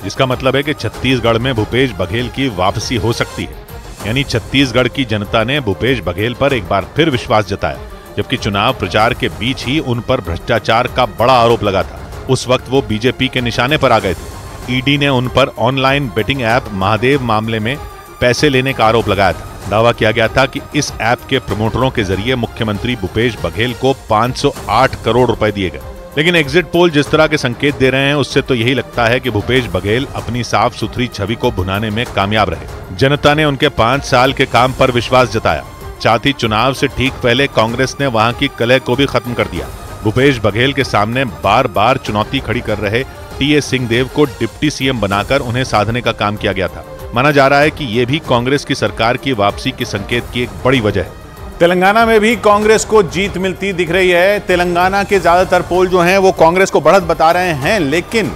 जिसका मतलब है कि छत्तीसगढ़ में भूपेश बघेल की वापसी हो सकती है। यानी छत्तीसगढ़ की जनता ने भूपेश बघेल पर एक बार फिर विश्वास जताया, जबकि चुनाव प्रचार के बीच ही उन पर भ्रष्टाचार का बड़ा आरोप लगा था। उस वक्त वो बीजेपी के निशाने पर आ गए थे। ईडी ने उन पर ऑनलाइन बेटिंग ऐप महादेव मामले में पैसे लेने का आरोप लगाया था। दावा किया गया था कि इस ऐप के प्रमोटरों के जरिए मुख्यमंत्री भूपेश बघेल को 508 करोड़ रुपए दिए गए। लेकिन एग्जिट पोल जिस तरह के संकेत दे रहे हैं उससे तो यही लगता है कि भूपेश बघेल अपनी साफ सुथरी छवि को भुनाने में कामयाब रहे। जनता ने उनके 5 साल के काम पर विश्वास जताया। साथ ही चुनाव से ठीक पहले कांग्रेस ने वहां की कलह को भी खत्म कर दिया। भूपेश बघेल के सामने बार बार चुनौती खड़ी कर रहे टीएस सिंहदेव को डिप्टी सीएम बनाकर उन्हें साधने का काम किया गया था। माना जा रहा है कि यह भी कांग्रेस की सरकार की वापसी के संकेत की एक बड़ी वजह है। तेलंगाना में भी कांग्रेस को जीत मिलती दिख रही है। तेलंगाना के ज्यादातर पोल जो हैं वो कांग्रेस को बढ़त बता रहे हैं, लेकिन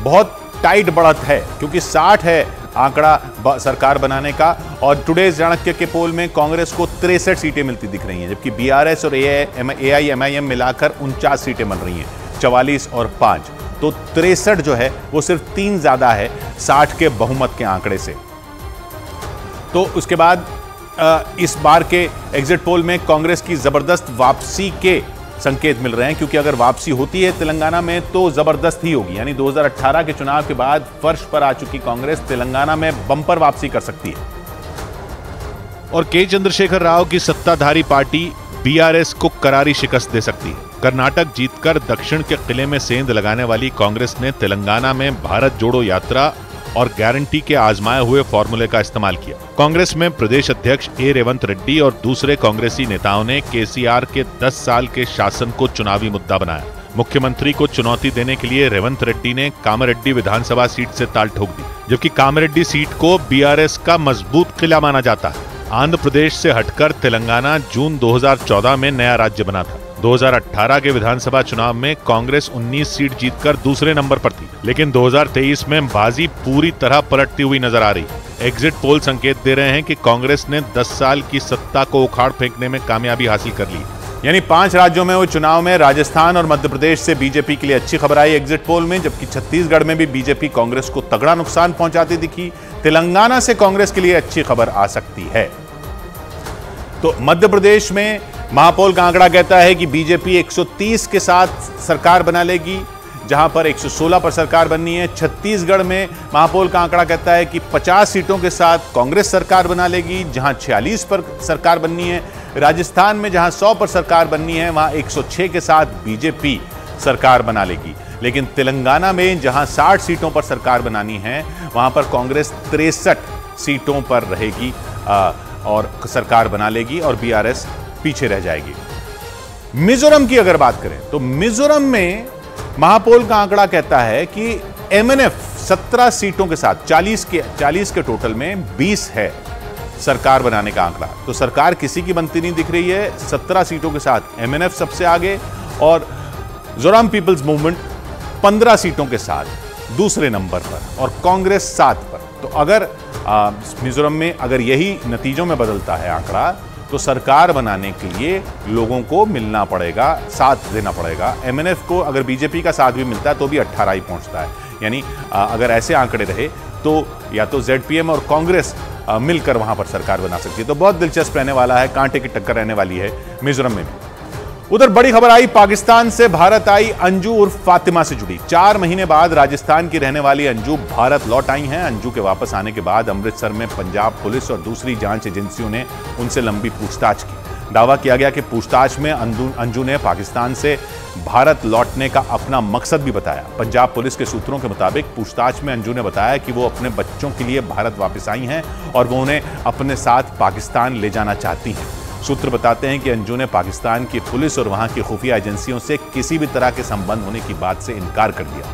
बहुत टाइट बढ़त है क्योंकि 60 है आंकड़ा सरकार बनाने का। और टुडेज चाणक्य के पोल में कांग्रेस को 63 सीटें मिलती दिख रही हैं, जबकि बीआरएस और एआईएमआईएम मिलाकर 49 सीटें बन रही हैं, 44 और 5। तो 63 जो है वो सिर्फ 3 ज्यादा है 60 के बहुमत के आंकड़े से। तो उसके बाद इस बार के एग्जिट पोल में कांग्रेस की जबरदस्त वापसी के संकेत मिल रहे हैं, क्योंकि अगर वापसी होती है तेलंगाना में तो जबरदस्त ही होगी। यानी 2018 के चुनाव के बाद फर्श पर आ चुकी कांग्रेस तेलंगाना में बंपर वापसी कर सकती है। और के चंद्रशेखर राव की सत्ताधारी पार्टी बीआरएस को करारी शिकस्त दे सकती है। कर्नाटक जीतकर दक्षिण के किले में सेंध लगाने वाली कांग्रेस ने तेलंगाना में भारत जोड़ो यात्रा और गारंटी के आजमाए हुए फॉर्मूले का इस्तेमाल किया। कांग्रेस में प्रदेश अध्यक्ष ए रेवंत रेड्डी और दूसरे कांग्रेसी नेताओं ने केसीआर के 10 साल के शासन को चुनावी मुद्दा बनाया। मुख्यमंत्री को चुनौती देने के लिए रेवंत रेड्डी ने कामारेड्डी विधानसभा सीट से ताल ठोक दी, जबकि कामारेड्डी सीट को बीआरएस का मजबूत किला माना जाता है। आंध्र प्रदेश से हटकर तेलंगाना जून 2014 में नया राज्य बना था। 2018 के विधानसभा चुनाव में कांग्रेस 19 सीट जीतकर दूसरे नंबर पर थी, लेकिन 2023 में बाजी पूरी तरह पलटती हुई नजर आ रही। एग्जिट पोल संकेत दे रहे हैं कि कांग्रेस ने 10 साल की सत्ता को उखाड़ फेंकने में कामयाबी हासिल कर ली। यानी 5 राज्यों में वो चुनाव में राजस्थान और मध्य प्रदेश से बीजेपी के लिए अच्छी खबर आई एग्जिट पोल में, जबकि छत्तीसगढ़ में भी बीजेपी कांग्रेस को तगड़ा नुकसान पहुंचाती दिखी। तेलंगाना से कांग्रेस के लिए अच्छी खबर आ सकती है। तो मध्य प्रदेश में महापोल का आंकड़ा कहता है कि बीजेपी 130 के साथ सरकार बना लेगी, जहां पर 116 पर सरकार बननी है। छत्तीसगढ़ में महापोल का आंकड़ा कहता है कि 50 सीटों के साथ कांग्रेस सरकार बना लेगी, जहां 46 पर सरकार बननी है। राजस्थान में जहां 100 पर सरकार बननी है, वहां 106 के साथ बीजेपी सरकार बना लेगी। लेकिन तेलंगाना में जहां 60 सीटों पर सरकार बनानी है, वहां पर कांग्रेस 63 सीटों पर रहेगी और सरकार बना लेगी और बीआरएस पीछे रह जाएगी। मिजोरम की अगर बात करें तो मिजोरम में महापोल का आंकड़ा कहता है कि एमएनएफ 17 सीटों के साथ 40 के टोटल में 20 है सरकार बनाने का आंकड़ा। तो सरकार किसी की बनती नहीं दिख रही है। 17 सीटों के साथ एमएनएफ सबसे आगे और जोराम पीपल्स मूवमेंट 15 सीटों के साथ दूसरे नंबर पर और कांग्रेस 7 पर। तो अगर मिजोरम में अगर यही नतीजों में बदलता है आंकड़ा, तो सरकार बनाने के लिए लोगों को मिलना पड़ेगा, साथ देना पड़ेगा। एमएनएफ को अगर बीजेपी का साथ भी मिलता है तो भी 18 ही पहुंचता है। यानी अगर ऐसे आंकड़े रहे तो या तो जेडपीएम और कांग्रेस मिलकर वहां पर सरकार बना सकती है। तो बहुत दिलचस्प रहने वाला है, कांटे की टक्कर रहने वाली है मिजोरम में भी। उधर बड़ी खबर आई पाकिस्तान से भारत आई अंजू उर्फ फातिमा से जुड़ी। 4 महीने बाद राजस्थान की रहने वाली अंजू भारत लौट आई हैं। अंजू के वापस आने के बाद अमृतसर में पंजाब पुलिस और दूसरी जांच एजेंसियों ने उनसे लंबी पूछताछ की। दावा किया गया कि पूछताछ में अंजू ने पाकिस्तान से भारत लौटने का अपना मकसद भी बताया। पंजाब पुलिस के सूत्रों के मुताबिक पूछताछ में अंजू ने बताया कि वो अपने बच्चों के लिए भारत वापस आई हैं और वो उन्हें अपने साथ पाकिस्तान ले जाना चाहती हैं। सूत्र बताते हैं कि अंजू ने पाकिस्तान की पुलिस और वहां की खुफिया एजेंसियों से किसी भी तरह के संबंध होने की बात से इनकार कर दिया।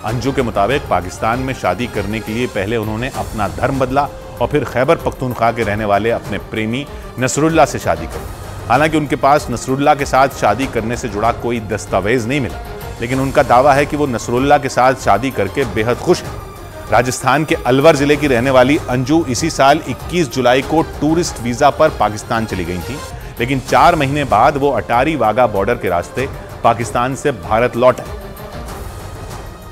अंजू के मुताबिक पाकिस्तान में शादी करने के लिए पहले उन्होंने अपना धर्म बदला और फिर खैबर पख्तूनख्वा के रहने वाले अपने प्रेमी नसरुल्लाह से शादी की। हालांकि उनके पास नसरुल्लाह के साथ शादी करने से जुड़ा कोई दस्तावेज नहीं मिला, लेकिन उनका दावा है कि वो नसरुल्लाह के साथ शादी करके बेहद खुश है। राजस्थान के अलवर जिले की रहने वाली अंजू इसी साल 21 जुलाई को टूरिस्ट वीजा पर पाकिस्तान चली गई थी, लेकिन 4 महीने बाद वो अटारी वाघा बॉर्डर के रास्ते पाकिस्तान से भारत लौट आए।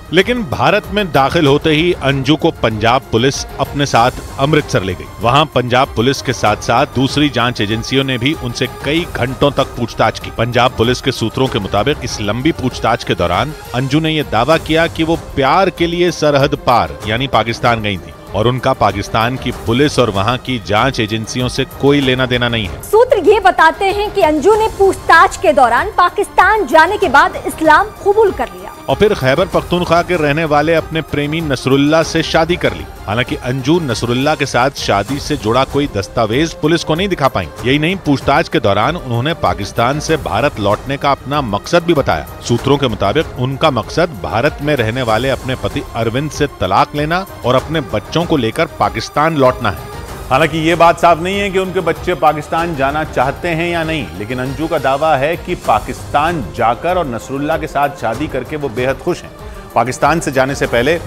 लेकिन भारत में दाखिल होते ही अंजू को पंजाब पुलिस अपने साथ अमृतसर ले गई। वहां पंजाब पुलिस के साथ साथ दूसरी जांच एजेंसियों ने भी उनसे कई घंटों तक पूछताछ की। पंजाब पुलिस के सूत्रों के मुताबिक इस लंबी पूछताछ के दौरान अंजू ने यह दावा किया कि वो प्यार के लिए सरहद पार यानी पाकिस्तान गई थी और उनका पाकिस्तान की पुलिस और वहां की जांच एजेंसियों से कोई लेना देना नहीं है। सूत्र ये बताते हैं कि अंजू ने पूछताछ के दौरान पाकिस्तान जाने के बाद इस्लाम कबूल कर लिया और फिर खैबर पख्तूनख्वा के रहने वाले अपने प्रेमी नसरुल्लाह से शादी कर ली। हालांकि अंजू नसरुल्लाह के साथ शादी से जुड़ा कोई दस्तावेज पुलिस को नहीं दिखा पाई। यही नहीं, पूछताछ के दौरान उन्होंने पाकिस्तान से भारत लौटने का अपना मकसद भी बताया। सूत्रों के मुताबिक उनका मकसद भारत में रहने वाले अपने पति अरविंद से तलाक लेना और अपने बच्चों को लेकर पाकिस्तान लौटना है। हालांकि ये बात साफ नहीं है कि उनके बच्चे पाकिस्तान जाना चाहते हैं या नहीं, लेकिन अंजू का दावा है कि पाकिस्तान जाकर और नसरुल्लाह के साथ शादी करके वो बेहद खुश हैं। पाकिस्तान से जाने से पहले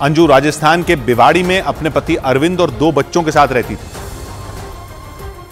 अंजू राजस्थान के भिवाड़ी में अपने पति अरविंद और 2 बच्चों के साथ रहती थी।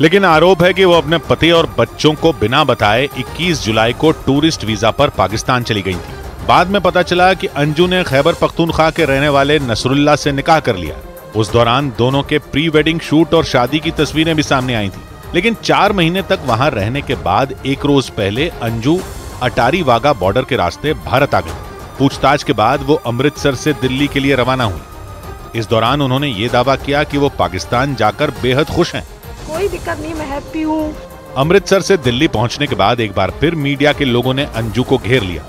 लेकिन आरोप है कि वो अपने पति और बच्चों को बिना बताए 21 जुलाई को टूरिस्ट वीजा पर पाकिस्तान चली गई थी। बाद में पता चला कि अंजू ने खैबर पख्तूनख्वा के रहने वाले नसरुल्लाह से निकाह कर लिया। उस दौरान दोनों के प्री वेडिंग शूट और शादी की तस्वीरें भी सामने आई थी। लेकिन 4 महीने तक वहां रहने के बाद एक रोज पहले अंजू अटारी वाघा बॉर्डर के रास्ते भारत आ गई। पूछताछ के बाद वो अमृतसर से दिल्ली के लिए रवाना हुई। इस दौरान उन्होंने ये दावा किया कि वो पाकिस्तान जाकर बेहद खुश हैं। कोई दिक्कत नहीं, मैं हैप्पी हूँ। अमृतसर से दिल्ली पहुंचने के बाद एक बार फिर मीडिया के लोगों ने अंजू को घेर लिया,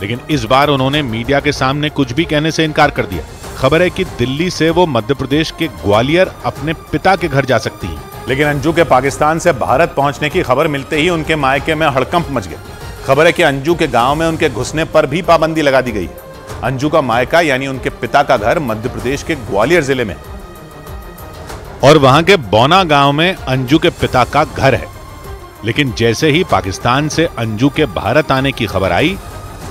लेकिन इस बार उन्होंने मीडिया के सामने कुछ भी कहने से इनकार कर दिया। खबर है कि दिल्ली से वो मध्य प्रदेश के ग्वालियर अपने पिता के घर जा सकती हैं। लेकिन अंजू के पाकिस्तान से भारत पहुंचने की खबर मिलते ही उनके मायके में हड़कंप मच गया। खबर है कि अंजू के गांव में उनके घुसने पर भी पाबंदी लगा दी गई है। अंजू का मायका यानी उनके पिता का घर मध्य प्रदेश के ग्वालियर जिले में है और वहां के बौना गांव में अंजू के पिता का घर है। लेकिन जैसे ही पाकिस्तान से अंजू के भारत आने की खबर आई,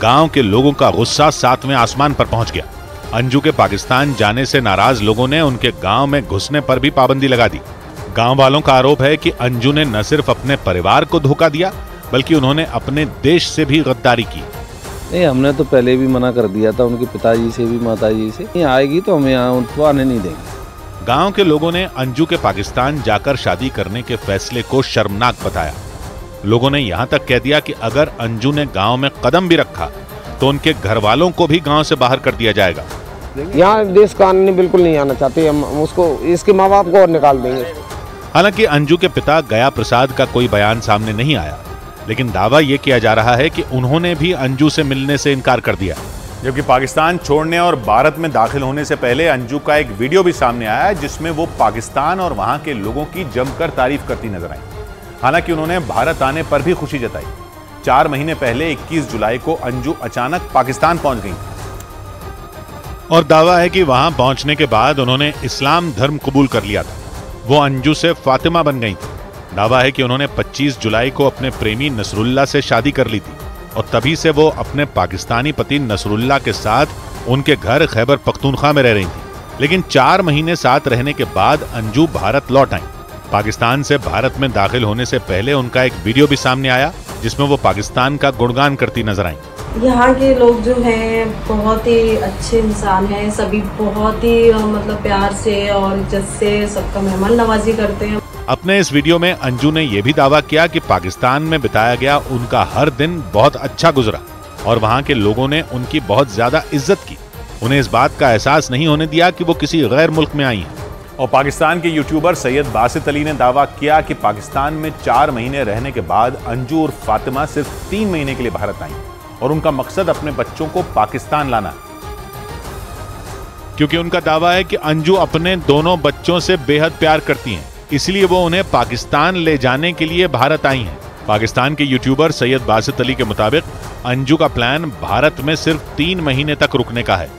गांव के लोगों का गुस्सा 7वें आसमान पर पहुंच गया। अंजू के पाकिस्तान जाने से नाराज लोगों ने उनके गांव में घुसने पर भी पाबंदी लगा दी। गांव वालों का आरोप है कि अंजू ने न सिर्फ अपने परिवार को धोखा दिया, बल्कि उन्होंने अपने देश से भी गद्दारी की। नहीं, हमने तो पहले भी मना कर दिया था उनके पिताजी से भी, माताजी से। नहीं आएगी तो हम यहाँ उनको आने नहीं देंगे। गांव के लोगों ने अंजू के पाकिस्तान जाकर शादी करने के फैसले को शर्मनाक बताया। लोगों ने यहां तक कह दिया कि अगर अंजू ने गांव में कदम भी रखा तो उनके घर वालों को भी गांव से बाहर कर दिया जाएगा। यहाँ देश कानूनी बिल्कुल नहीं आना चाहते, हम उसको, इसके माँ बाप को और निकाल देंगे। हालांकि अंजू के पिता गया प्रसाद का कोई बयान सामने नहीं आया, लेकिन दावा यह किया जा रहा है कि उन्होंने भी अंजू से मिलने से इनकार कर दिया। जबकि पाकिस्तान छोड़ने और भारत में दाखिल होने से पहले अंजू का एक वीडियो भी सामने आया है, जिसमें वो पाकिस्तान और वहां के लोगों की जमकर तारीफ करती नजर आई। हालांकि उन्होंने भारत आने पर भी खुशी जताई। 4 महीने पहले 21 जुलाई को अंजू अचानक पाकिस्तान पहुंच गई और दावा है कि वहां पहुंचने के बाद उन्होंने इस्लाम धर्म कबूल कर लिया था। वो अंजू से फातिमा बन गई थी। दावा है कि उन्होंने 25 जुलाई को अपने प्रेमी नसरुल्लाह से शादी कर ली थी और तभी से वो अपने पाकिस्तानी पति नसरुल्लाह के साथ उनके घर खैबर पख्तूनख्वा में रह रही थी। लेकिन 4 महीने साथ रहने के बाद अंजू भारत लौट आई। पाकिस्तान से भारत में दाखिल होने से पहले उनका एक वीडियो भी सामने आया, जिसमें वो पाकिस्तान का गुणगान करती नजर आई। यहाँ के लोग जो हैं बहुत ही अच्छे इंसान हैं, सभी बहुत ही मतलब प्यार से और इज्जत से सबका मेहमान नवाजी करते हैं। अपने इस वीडियो में अंजू ने यह भी दावा किया कि पाकिस्तान में बिताया गया उनका हर दिन बहुत अच्छा गुजरा और वहां के लोगों ने उनकी बहुत ज्यादा इज्जत की। उन्हें इस बात का एहसास नहीं होने दिया कि वो किसी गैर मुल्क में आई हैं। और पाकिस्तान के यूट्यूबर सैयद बासित अली ने दावा किया कि पाकिस्तान में 4 महीने रहने के बाद अंजू और फातिमा सिर्फ 3 महीने के लिए भारत आई और उनका मकसद अपने बच्चों को पाकिस्तान लाना है। क्योंकि उनका दावा है कि अंजू अपने दोनों बच्चों से बेहद प्यार करती हैं, इसलिए वो उन्हें पाकिस्तान ले जाने के लिए भारत आई हैं। पाकिस्तान के यूट्यूबर सैयद बासित अली के मुताबिक अंजू का प्लान भारत में सिर्फ 3 महीने तक रुकने का है।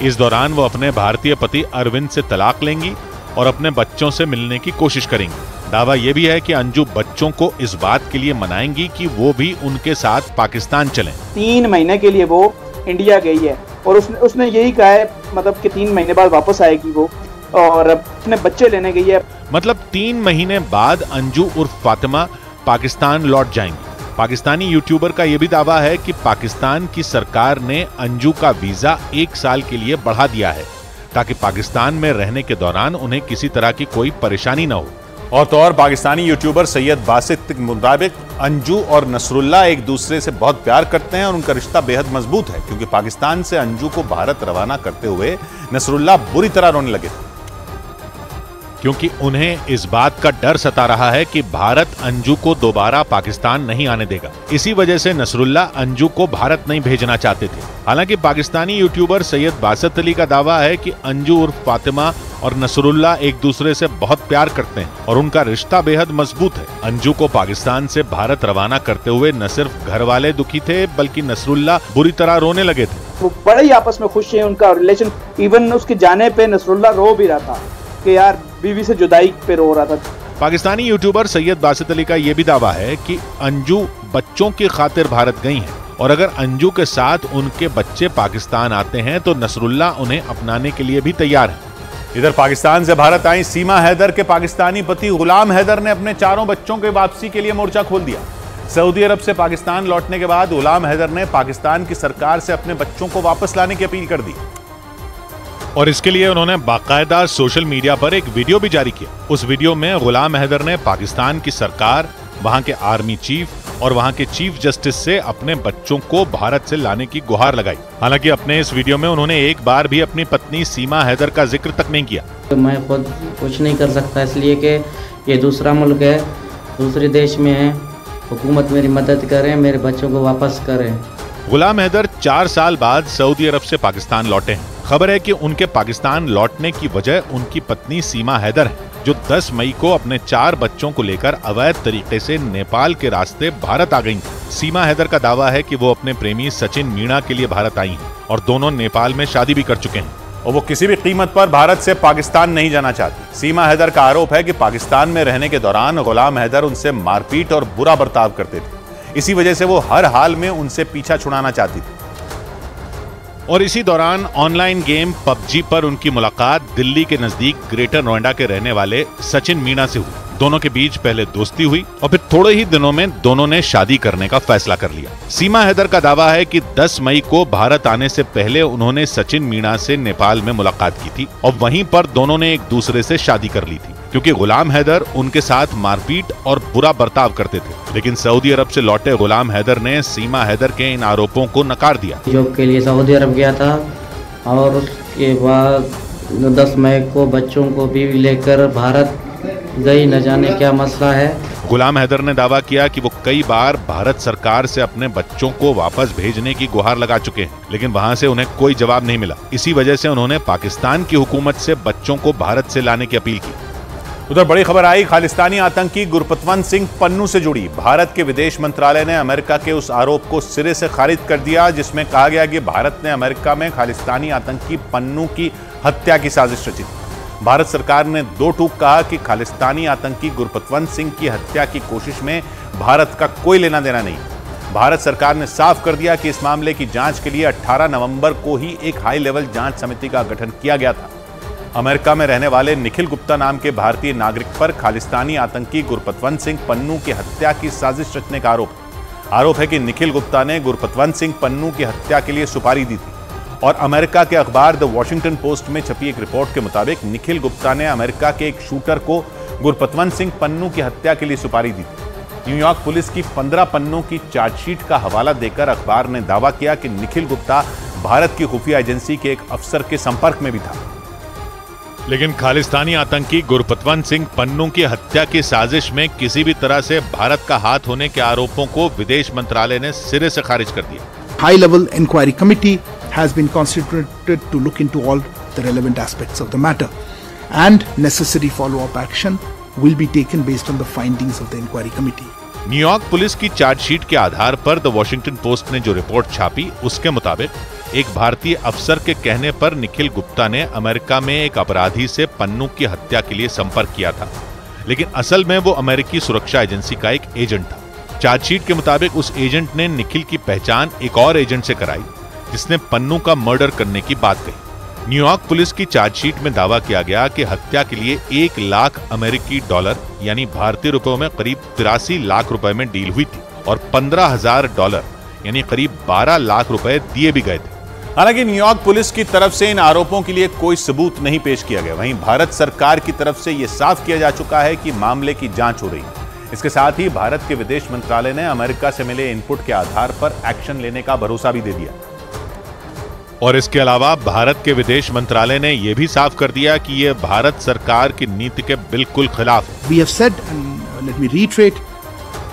इस दौरान वो अपने भारतीय पति अरविंद से तलाक लेंगी और अपने बच्चों से मिलने की कोशिश करेंगी। दावा यह भी है कि अंजू बच्चों को इस बात के लिए मनाएंगी कि वो भी उनके साथ पाकिस्तान चलें। 3 महीने के लिए वो इंडिया गई है और उसने यही कहा है, मतलब कि 3 महीने बाद वापस आएगी वो और अपने बच्चे लेने गई है। मतलब 3 महीने बाद अंजू उर्फ फातिमा पाकिस्तान लौट जाएंगी। पाकिस्तानी यूट्यूबर का यह भी दावा है कि पाकिस्तान की सरकार ने अंजू का वीजा 1 साल के लिए बढ़ा दिया है ताकि पाकिस्तान में रहने के दौरान उन्हें किसी तरह की कोई परेशानी न हो। और तो और पाकिस्तानी यूट्यूबर सैयद बासित के मुताबिक अंजू और नसरुल्लाह एक दूसरे से बहुत प्यार करते हैं और उनका रिश्ता बेहद मजबूत है, क्योंकि पाकिस्तान से अंजू को भारत रवाना करते हुए नसरुल्लाह बुरी तरह रोने लगे थे, क्योंकि उन्हें इस बात का डर सता रहा है कि भारत अंजू को दोबारा पाकिस्तान नहीं आने देगा। इसी वजह से नसरुल्लाह अंजू को भारत नहीं भेजना चाहते थे। हालांकि पाकिस्तानी यूट्यूबर सैयद बासित अली का दावा है कि अंजू उर्फ फातिमा और नसरुल्लाह एक दूसरे से बहुत प्यार करते हैं और उनका रिश्ता बेहद मजबूत है। अंजू को पाकिस्तान से भारत रवाना करते हुए न सिर्फ घर वाले दुखी थे, बल्कि नसरुल्लाह बुरी तरह रोने लगे थे। वो बड़े ही आपस में खुश हैं, उनका रिलेशन, इवन उसके जाने पे नसरुल्लाह रो भी रहा था कि यार बीवी से जुदाई पे रो रहा था। पाकिस्तानी यूट्यूबर सैयद बासित अली का यह भी दावा है कि अंजू बच्चों की खातिर भारत गई हैं और अगर अंजू के साथ उनके बच्चे पाकिस्तान आते हैं तो नसरुल्ला उन्हें अपनाने के लिए भी तैयार है। इधर पाकिस्तान से भारत आई सीमा हैदर के पाकिस्तानी पति गुलाम हैदर ने अपने चारों बच्चों के वापसी के लिए मोर्चा खोल दिया। सऊदी अरब से पाकिस्तान लौटने के बाद गुलाम हैदर ने पाकिस्तान की सरकार से अपने बच्चों को वापस लाने की अपील कर दी और इसके लिए उन्होंने बाकायदा सोशल मीडिया पर एक वीडियो भी जारी किया। उस वीडियो में गुलाम हैदर ने पाकिस्तान की सरकार, वहां के आर्मी चीफ और वहां के चीफ जस्टिस से अपने बच्चों को भारत से लाने की गुहार लगाई। हालांकि अपने इस वीडियो में उन्होंने एक बार भी अपनी पत्नी सीमा हैदर का जिक्र तक नहीं किया। तो मैं खुद कुछ नहीं कर सकता इसलिए कि ये दूसरा मुल्क है, दूसरे देश में है, हुकूमत मेरी मदद करे, मेरे बच्चों को वापस करे। गुलाम हैदर 4 साल बाद सऊदी अरब से पाकिस्तान लौटे हैं। खबर है कि उनके पाकिस्तान लौटने की वजह उनकी पत्नी सीमा हैदर है, जो 10 मई को अपने 4 बच्चों को लेकर अवैध तरीके से नेपाल के रास्ते भारत आ गईं। सीमा हैदर का दावा है कि वो अपने प्रेमी सचिन मीणा के लिए भारत आई हैं और दोनों नेपाल में शादी भी कर चुके हैं और वो किसी भी कीमत पर भारत से पाकिस्तान नहीं जाना चाहती। सीमा हैदर का आरोप है कि पाकिस्तान में रहने के दौरान गुलाम हैदर उनसे मारपीट और बुरा बर्ताव करते थे। इसी वजह से वो हर हाल में उनसे पीछा छुड़ाना चाहती थी। और इसी दौरान ऑनलाइन गेम पबजी पर उनकी मुलाकात दिल्ली के नजदीक ग्रेटर नोएडा के रहने वाले सचिन मीणा से हुई। दोनों के बीच पहले दोस्ती हुई और फिर थोड़े ही दिनों में दोनों ने शादी करने का फैसला कर लिया। सीमा हैदर का दावा है कि 10 मई को भारत आने से पहले उन्होंने सचिन मीणा से नेपाल में मुलाकात की थी और वहीं पर दोनों ने एक दूसरे से शादी कर ली थी, क्योंकि गुलाम हैदर उनके साथ मारपीट और बुरा बर्ताव करते थे। लेकिन सऊदी अरब से लौटे गुलाम हैदर ने सीमा हैदर के इन आरोपों को नकार दिया। जॉब के लिए सऊदी अरब गया था और उसके बाद 10 मई को बच्चों को भी लेकर भारत गई, न जाने क्या मसला है। गुलाम हैदर ने दावा किया कि वो कई बार भारत सरकार से अपने बच्चों को वापस भेजने की गुहार लगा चुके हैं, लेकिन वहां से उन्हें कोई जवाब नहीं मिला। इसी वजह से उन्होंने पाकिस्तान की हुकूमत से बच्चों को भारत से लाने की अपील की। उधर बड़ी खबर आई खालिस्तानी आतंकी गुरपतवंत सिंह पन्नू से जुड़ी। भारत के विदेश मंत्रालय ने अमेरिका के उस आरोप को सिरे से खारिज कर दिया जिसमें कहा गया कि भारत ने अमेरिका में खालिस्तानी आतंकी पन्नू की हत्या की साजिश रची थी। भारत सरकार ने 2 टूक कहा कि खालिस्तानी आतंकी गुरपतवंत सिंह की हत्या की कोशिश में भारत का कोई लेना देना नहीं। भारत सरकार ने साफ कर दिया कि इस मामले की जांच के लिए 18 नवंबर को ही एक हाई लेवल जांच समिति का गठन किया गया था। अमेरिका में रहने वाले निखिल गुप्ता नाम के भारतीय नागरिक पर खालिस्तानी आतंकी गुरपतवंत सिंह पन्नू की हत्या की साजिश रचने का आरोप है कि निखिल गुप्ता ने गुरपतवंत सिंह पन्नू की हत्या के लिए सुपारी दी थी और अमेरिका के अखबार द वॉशिंगटन पोस्ट में छपी एक रिपोर्ट के मुताबिक निखिल गुप्ता ने अमेरिका के एक शूटर को गुरपतवंत सिंह पन्नू की हत्या के लिए सुपारी दी थी। न्यूयॉर्क पुलिस की 15 पन्नों की चार्जशीट का हवाला देकर अखबार ने दावा किया कि निखिल गुप्ता भारत की खुफिया एजेंसी के एक अफसर के संपर्क में भी था। लेकिन खालिस्तानी आतंकी गुरपतवंत सिंह पन्नू की हत्या की साजिश में किसी भी तरह से भारत का हाथ होने के आरोपों को विदेश मंत्रालय ने सिरे से खारिज कर दिया। High level inquiry committee has been constituted to look into all the relevant aspects of the matter and necessary follow-up action will be taken based on the findings of the inquiry committee. New York police की chargesheet के आधार पर the Washington post ने जो report छापी उसके मुताबिक एक भारतीय अफसर के कहने पर निखिल गुप्ता ने अमेरिका में एक अपराधी से पन्नू की हत्या के लिए संपर्क किया था, लेकिन असल में वो अमेरिकी सुरक्षा एजेंसी का एक एजेंट था। चार्जशीट के मुताबिक उस एजेंट ने निखिल की पहचान एक और एजेंट से कराई जिसने पन्नू का मर्डर करने की बात कही। न्यूयॉर्क पुलिस की चार्जशीट में दावा किया गया कि हत्या के लिए 1 लाख अमेरिकी डॉलर यानी भारतीय रुपयों में करीब 83 लाख रुपए में डील हुई थी और 15,000 डॉलर यानी करीब 12 लाख रुपए दिए भी गए थे। हालांकि न्यूयॉर्क पुलिस की तरफ से इन आरोपों के लिए कोई सबूत नहीं पेश किया गया। वहीं भारत सरकार की तरफ से यह साफ किया जा चुका है कि मामले की जांच हो रही है। इसके साथ ही भारत के विदेश मंत्रालय ने अमेरिका से मिले इनपुट के आधार पर एक्शन लेने का भरोसा भी दे दिया। और इसके अलावा भारत के विदेश मंत्रालय ने यह भी साफ कर दिया कि यह भारत सरकार की नीति के बिल्कुल खिलाफ है। We have said, and let me reiterate,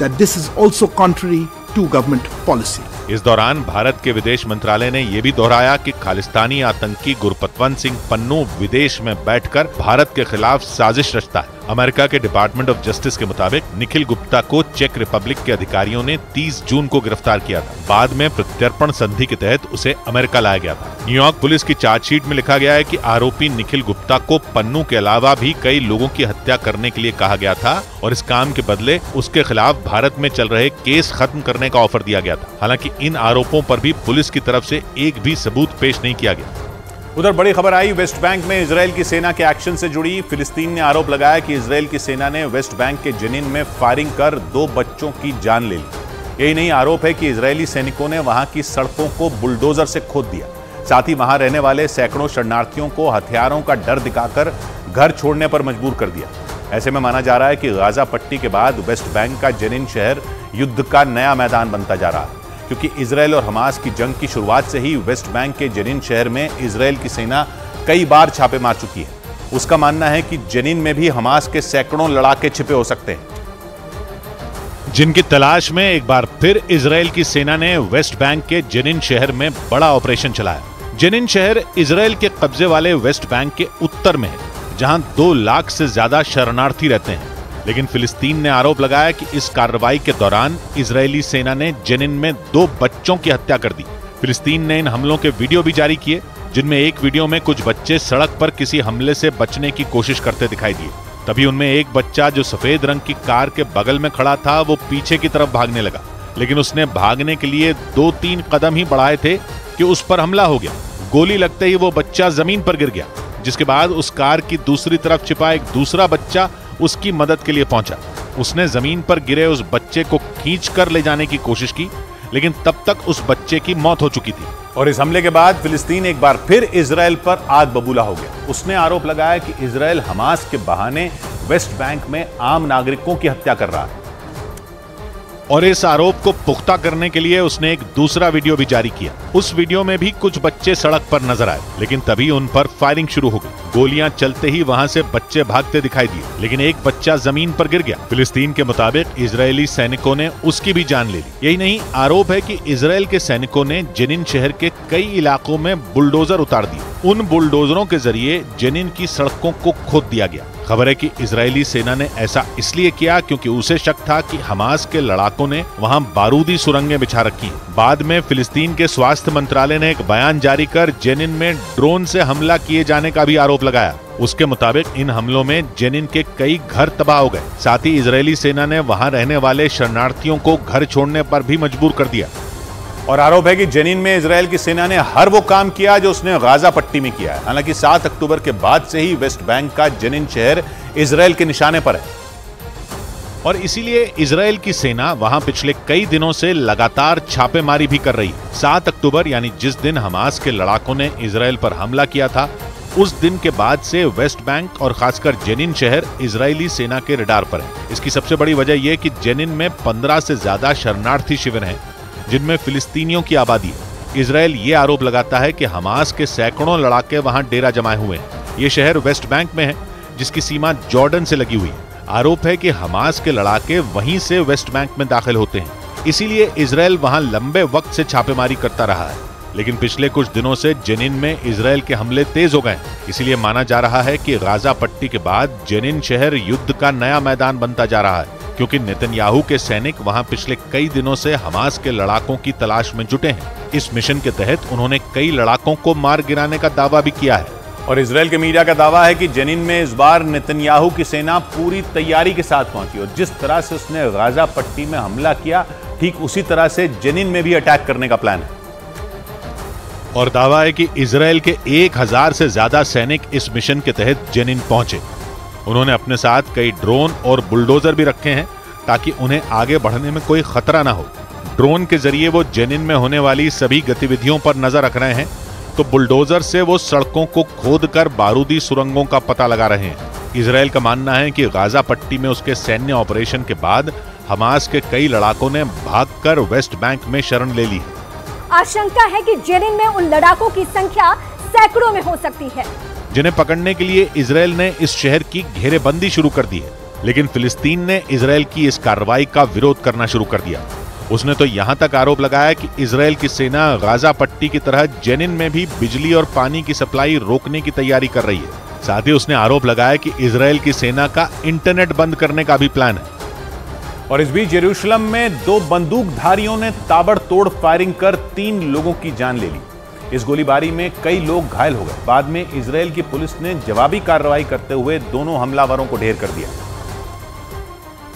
that this is also contrary to government policy. इस दौरान भारत के विदेश मंत्रालय ने यह भी दोहराया कि खालिस्तानी आतंकी गुरपतवंत सिंह पन्नू विदेश में बैठकर भारत के खिलाफ साजिश रचता है अमेरिका के डिपार्टमेंट ऑफ जस्टिस के मुताबिक निखिल गुप्ता को चेक रिपब्लिक के अधिकारियों ने 30 जून को गिरफ्तार किया था। बाद में प्रत्यर्पण संधि के तहत उसे अमेरिका लाया गया था। न्यूयॉर्क पुलिस की चार्जशीट में लिखा गया है कि आरोपी निखिल गुप्ता को पन्नू के अलावा भी कई लोगों की हत्या करने के लिए कहा गया था और इस काम के बदले उसके खिलाफ भारत में चल रहे केस खत्म करने का ऑफर दिया गया था। हालांकि इन आरोपों पर भी पुलिस की तरफ से एक भी सबूत पेश नहीं किया गया। उधर बड़ी खबर आई वेस्ट बैंक में इजराइल की सेना के एक्शन से जुड़ी। फिलिस्तीन ने आरोप लगाया कि इजराइल की सेना ने वेस्ट बैंक के जनीन में फायरिंग कर 2 बच्चों की जान ले ली। यही नहीं, आरोप है कि इजरायली सैनिकों ने वहां की सड़कों को बुलडोजर से खोद दिया। साथ ही वहां रहने वाले सैकड़ों शरणार्थियों को हथियारों का डर दिखाकर घर छोड़ने पर मजबूर कर दिया। ऐसे में माना जा रहा है कि गाजा पट्टी के बाद वेस्ट बैंक का जनीन शहर युद्ध का नया मैदान बनता जा रहा है, क्योंकि इजराइल और हमास की जंग की शुरुआत से ही वेस्ट बैंक के जनीन शहर में इजराइल की सेना कई बार छापे मार चुकी है। उसका मानना है कि जनीन में भी हमास के सैकड़ों लड़ाके छिपे हो सकते हैं, जिनकी तलाश में एक बार फिर इजराइल की सेना ने वेस्ट बैंक के जनीन शहर में बड़ा ऑपरेशन चलाया। जनीन शहर इजराइल के कब्जे वाले वेस्ट बैंक के उत्तर में है, जहां 2 लाख से ज्यादा शरणार्थी रहते हैं। लेकिन फिलिस्तीन ने आरोप लगाया कि इस कार्रवाई के दौरान इजरायली सेना ने जनीन में 2 बच्चों की हत्या कर दी। फिलिस्तीन ने इन हमलों के वीडियो भी जारी किए, जिनमें एक वीडियो में कुछ बच्चे सड़क पर किसी हमले से बचने की कोशिश करते दिखाई दिए। तभी उनमें एक बच्चा जो सफेद रंग की कार के बगल में खड़ा था, वो पीछे की तरफ भागने लगा, लेकिन उसने भागने के लिए 2-3 कदम ही बढ़ाए थे कि उस पर हमला हो गया। गोली लगते ही वो बच्चा जमीन पर गिर गया, जिसके बाद उस कार की दूसरी तरफ छिपा एक दूसरा बच्चा उसकी मदद के लिए पहुंचा। उसने जमीन पर गिरे उस बच्चे को खींचकर ले जाने की कोशिश की, लेकिन तब तक उस बच्चे की मौत हो चुकी थी। और इस हमले के बाद फिलिस्तीन एक बार फिर इजराइल पर आग बबूला हो गया। उसने आरोप लगाया कि इजराइल हमास के बहाने वेस्ट बैंक में आम नागरिकों की हत्या कर रहा है। और इस आरोप को पुख्ता करने के लिए उसने एक दूसरा वीडियो भी जारी किया। उस वीडियो में भी कुछ बच्चे सड़क पर नजर आए, लेकिन तभी उन पर फायरिंग शुरू हो गई। गोलियां चलते ही वहां से बच्चे भागते दिखाई दिए, लेकिन एक बच्चा जमीन पर गिर गया। फिलिस्तीन के मुताबिक इजरायली सैनिकों ने उसकी भी जान ले ली। यही नहीं, आरोप है कि इजराइल के सैनिकों ने जनीन शहर के कई इलाकों में बुलडोजर उतार दिए। उन बुलडोजरों के जरिए जनीन की सड़कों को खोद दिया गया। खबर है कि इजरायली सेना ने ऐसा इसलिए किया क्योंकि उसे शक था कि हमास के लड़ाकों ने वहां बारूदी सुरंगें बिछा रखी। बाद में फिलिस्तीन के स्वास्थ्य मंत्रालय ने एक बयान जारी कर जेनिन में ड्रोन से हमला किए जाने का भी आरोप लगाया। उसके मुताबिक इन हमलों में जेनिन के कई घर तबाह हो गए। साथ ही इजरायली सेना ने वहां रहने वाले शरणार्थियों को घर छोड़ने पर भी मजबूर कर दिया। और आरोप है कि जेनिन में इजराइल की सेना ने हर वो काम किया जो उसने गाजा पट्टी में किया है। हालांकि 7 अक्टूबर के बाद से ही वेस्ट बैंक का जेनिन शहर इजराइल के निशाने पर है, और इसीलिए इजराइल की सेना वहां पिछले कई दिनों से लगातार छापेमारी भी कर रही है। 7 अक्टूबर यानी जिस दिन हमास के लड़ाकों ने इजराइल पर हमला किया था, उस दिन के बाद से वेस्ट बैंक और खासकर जेनिन शहर इजरायली सेना के रडार पर है। इसकी सबसे बड़ी वजह यह कि जेनिन में 15 से ज्यादा शरणार्थी शिविर हैं, जिनमें फिलिस्तीनियों की आबादी है। इजराइल ये आरोप लगाता है कि हमास के सैकड़ों लड़ाके वहां डेरा जमाए हुए हैं। ये शहर वेस्ट बैंक में है, जिसकी सीमा जॉर्डन से लगी हुई है। आरोप है कि हमास के लड़ाके वहीं से वेस्ट बैंक में दाखिल होते हैं, इसीलिए इजराइल वहां लंबे वक्त से छापेमारी करता रहा है। लेकिन पिछले कुछ दिनों से जेनिन में इजराइल के हमले तेज हो गए, इसीलिए माना जा रहा है कि गाजा पट्टी के बाद जेनिन शहर युद्ध का नया मैदान बनता जा रहा है, क्योंकि नेतन्याहू के सैनिक वहां पिछले कई दिनों से हमास के लड़ाकों की तलाश में जुटे हैं। इस मिशन के तहत उन्होंने कई लड़ाकों को मार गिराने का दावा भी किया है। और इजराइल के मीडिया का दावा है कि जेनिन में इस बार नेतन्याहू की सेना पूरी तैयारी के साथ पहुंची, और जिस तरह से उसने गाजा पट्टी में हमला किया, ठीक उसी तरह से जेनिन में भी अटैक करने का प्लान है। और दावा है कि इजराइल के 1000 से ज्यादा सैनिक इस मिशन के तहत जेनिन पहुंचे। उन्होंने अपने साथ कई ड्रोन और बुलडोजर भी रखे हैं, ताकि उन्हें आगे बढ़ने में कोई खतरा ना हो। ड्रोन के जरिए वो जेनिन में होने वाली सभी गतिविधियों पर नजर रख रहे हैं, तो बुलडोजर से वो सड़कों को खोदकर बारूदी सुरंगों का पता लगा रहे हैं। इजराइल का मानना है कि गाजा पट्टी में उसके सैन्य ऑपरेशन के बाद हमास के कई लड़ाकों ने भागकर वेस्ट बैंक में शरण ले ली है। आशंका है कि जेनिन में उन लड़ाकों की संख्या सैकड़ों में हो सकती है, जिन्हें पकड़ने के लिए इजराइल ने इस शहर की घेरेबंदी शुरू कर दी है। लेकिन फिलिस्तीन ने इजराइल की इस कार्रवाई का विरोध करना शुरू कर दिया। उसने तो यहां तक आरोप लगाया कि इजराइल की सेना गाजा पट्टी की तरह जेनिन में भी बिजली और पानी की सप्लाई रोकने की तैयारी कर रही है। साथ ही उसने आरोप लगाया कि इजरायल की सेना का इंटरनेट बंद करने का भी प्लान है। और इस बीच यरूशलेम में 2 बंदूकधारियों ने ताबड़तोड़ फायरिंग कर 3 लोगों की जान ले ली। इस गोलीबारी में कई लोग घायल हो गए। बाद में इजरायल की पुलिस ने जवाबी कार्रवाई करते हुए दोनों हमलावरों को ढेर कर दिया।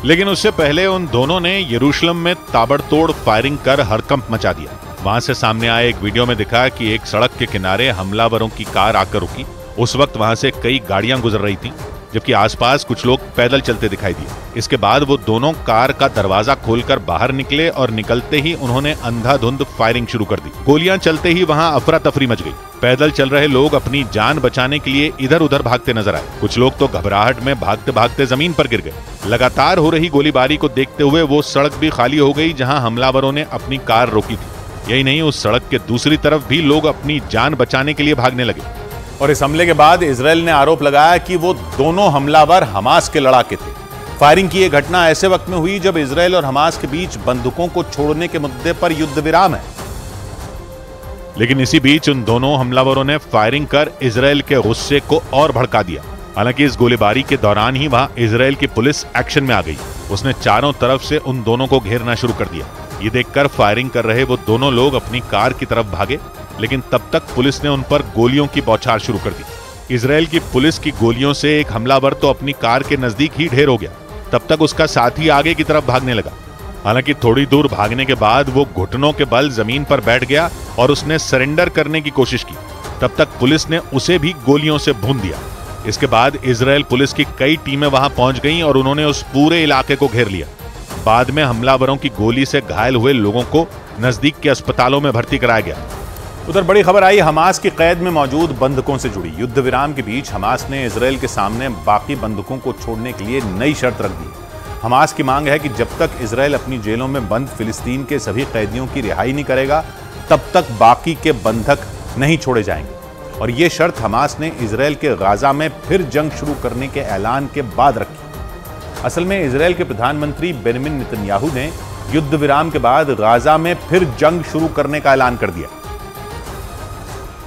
लेकिन उससे पहले उन दोनों ने यरूशलेम में ताबड़तोड़ फायरिंग कर हड़कंप मचा दिया। वहां से सामने आए एक वीडियो में दिखा कि एक सड़क के किनारे हमलावरों की कार आकर रुकी। उस वक्त वहां से कई गाड़ियां गुजर रही थीं, जबकि आसपास कुछ लोग पैदल चलते दिखाई दिए। इसके बाद वो दोनों कार का दरवाजा खोलकर बाहर निकले और निकलते ही उन्होंने अंधाधुंध फायरिंग शुरू कर दी। गोलियां चलते ही वहां अफरा तफरी मच गई। पैदल चल रहे लोग अपनी जान बचाने के लिए इधर उधर भागते नजर आए। कुछ लोग तो घबराहट में भागते भागते जमीन पर गिर गए। लगातार हो रही गोलीबारी को देखते हुए वो सड़क भी खाली हो गई जहां हमलावरों ने अपनी कार रोकी थी। यही नहीं, उस सड़क के दूसरी तरफ भी लोग अपनी जान बचाने के लिए भागने लगे। और इस हमले के बाद इजरायल ने आरोप लगाया कि वो दोनों हमलावर हमास के लड़ाके थे। फायरिंग की यह घटना ऐसे वक्त में हुई जब इजरायल और हमास के बीच बंदूकों को छोड़ने के मुद्दे पर युद्ध विराम है। लेकिन इसी बीच उन दोनों हमलावरों ने फायरिंग कर इजरायल के गुस्से को और भड़का दिया। हालांकि इस गोलीबारी के दौरान ही वहां इजरायल की पुलिस एक्शन में आ गई। उसने चारों तरफ से उन दोनों को घेरना शुरू कर दिया। ये देखकर फायरिंग कर रहे वो दोनों लोग अपनी कार की तरफ भागे, लेकिन तब तक पुलिस ने उन पर गोलियों की बौछार शुरू कर दी। इजरायल की पुलिस की गोलियों से एक हमलावर तो अपनी कार के नजदीक ही ढेर हो गया। तब तक उसका साथी आगे की तरफ भागने लगा। हालांकि थोड़ी दूर भागने के बाद वो घुटनों के बल जमीन पर बैठ गया और उसने सरेंडर करने की कोशिश की। तब तक पुलिस ने उसे भी गोलियों से भून दिया। इसके बाद इजरायल पुलिस की कई टीमें वहां पहुंच गईं और उन्होंने उस पूरे इलाके को घेर लिया। बाद में हमलावरों की गोली से घायल हुए लोगों को नजदीक के अस्पतालों में भर्ती कराया गया। उधर बड़ी खबर आई हमास की कैद में मौजूद बंधकों से जुड़ी। युद्ध विराम के बीच हमास ने इजरायल के सामने बाकी बंधकों को छोड़ने के लिए नई शर्त रख दी। हमास की मांग है कि जब तक इजरायल अपनी जेलों में बंद फिलिस्तीन के सभी कैदियों की रिहाई नहीं करेगा, तब तक बाकी के बंधक नहीं छोड़े जाएंगे। और ये शर्त हमास ने इजरायल के गाजा में फिर जंग शुरू करने के ऐलान के बाद रखी। असल में इजरायल के प्रधानमंत्री बेंजामिन नेतन्याहू ने युद्ध विराम के बाद गाजा में फिर जंग शुरू करने का ऐलान कर दिया।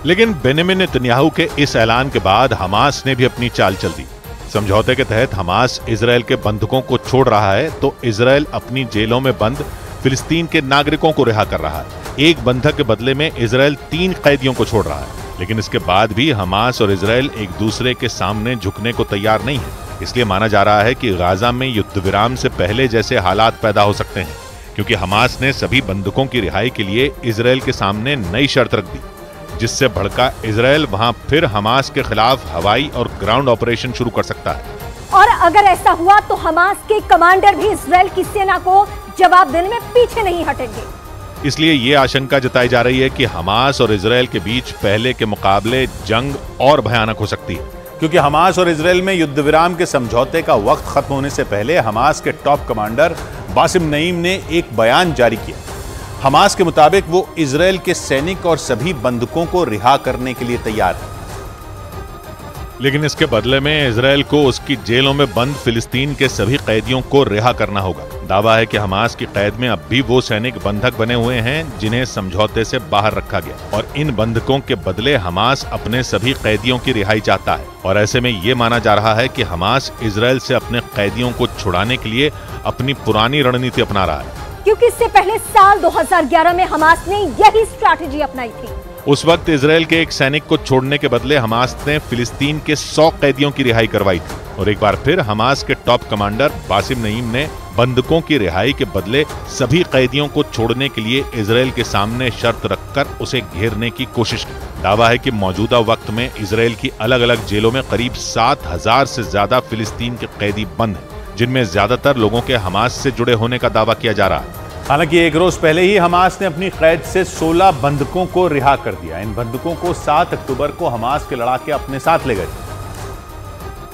लेकिन बेंजामिन नेतन्याहू के इस ऐलान के बाद हमास ने भी अपनी चाल चल दी। समझौते के तहत हमास इजरायल के बंधकों को छोड़ रहा है तो इजरायल अपनी जेलों में बंद फिलिस्तीन के नागरिकों को रिहा कर रहा है। एक बंधक के बदले में इजरायल 3 कैदियों को छोड़ रहा है। लेकिन इसके बाद भी हमास और इजरायल एक दूसरे के सामने झुकने को तैयार नहीं है। इसलिए माना जा रहा है कि गाजा में युद्ध विराम से पहले जैसे हालात पैदा हो सकते हैं, क्योंकि हमास ने सभी बंधकों की रिहाई के लिए इजरायल के सामने नई शर्त रख दी, जिससे भड़का इजरायल वहां फिर हमास के खिलाफ हवाई और ग्राउंड ऑपरेशन शुरू कर सकता है। और अगर ऐसा हुआ तो हमास के कमांडर भी इजरायल की सेना को जवाब देने में पीछे नहीं हटेंगे। इसलिए ये आशंका जताई जा रही है कि हमास और इजरायल के बीच पहले के मुकाबले जंग और भयानक हो सकती है, क्योंकि हमास और इजरायल में युद्ध विराम के समझौते का वक्त खत्म होने से पहले हमास के टॉप कमांडर बासिम नईम ने एक बयान जारी किया। हमास के मुताबिक वो इजरायल के सैनिक और सभी बंधकों को रिहा करने के लिए तैयार है, लेकिन इसके बदले में इजरायल को उसकी जेलों में बंद फिलिस्तीन के सभी कैदियों को रिहा करना होगा। दावा है कि हमास की कैद में अब भी वो सैनिक बंधक बने हुए हैं जिन्हें समझौते से बाहर रखा गया, और इन बंधकों के बदले हमास अपने सभी कैदियों की रिहाई चाहता है। और ऐसे में ये माना जा रहा है कि हमास इजरायल से अपने कैदियों को छुड़ाने के लिए अपनी पुरानी रणनीति अपना रहा है, क्योंकि इससे पहले साल 2011 में हमास ने यही स्ट्रैटेजी अपनाई थी। उस वक्त इजरायल के एक सैनिक को छोड़ने के बदले हमास ने फिलिस्तीन के 100 कैदियों की रिहाई करवाई थी। और एक बार फिर हमास के टॉप कमांडर बासिम नईम ने बंधकों की रिहाई के बदले सभी कैदियों को छोड़ने के लिए इजरायल के सामने शर्त रखकर उसे घेरने की कोशिश की। दावा है कि मौजूदा वक्त में इजरायल की अलग अलग जेलों में करीब 7000 से ज्यादा फिलिस्तीन के कैदी बंद हैं, जिनमें ज्यादातर लोगों के हमास से जुड़े होने का दावा किया जा रहा है। हालांकि एक रोज पहले ही हमास ने अपनी कैद से 16 बंधकों को रिहा कर दिया। इन बंधकों को 7 अक्टूबर को हमास के लड़ाके अपने साथ ले गए थे,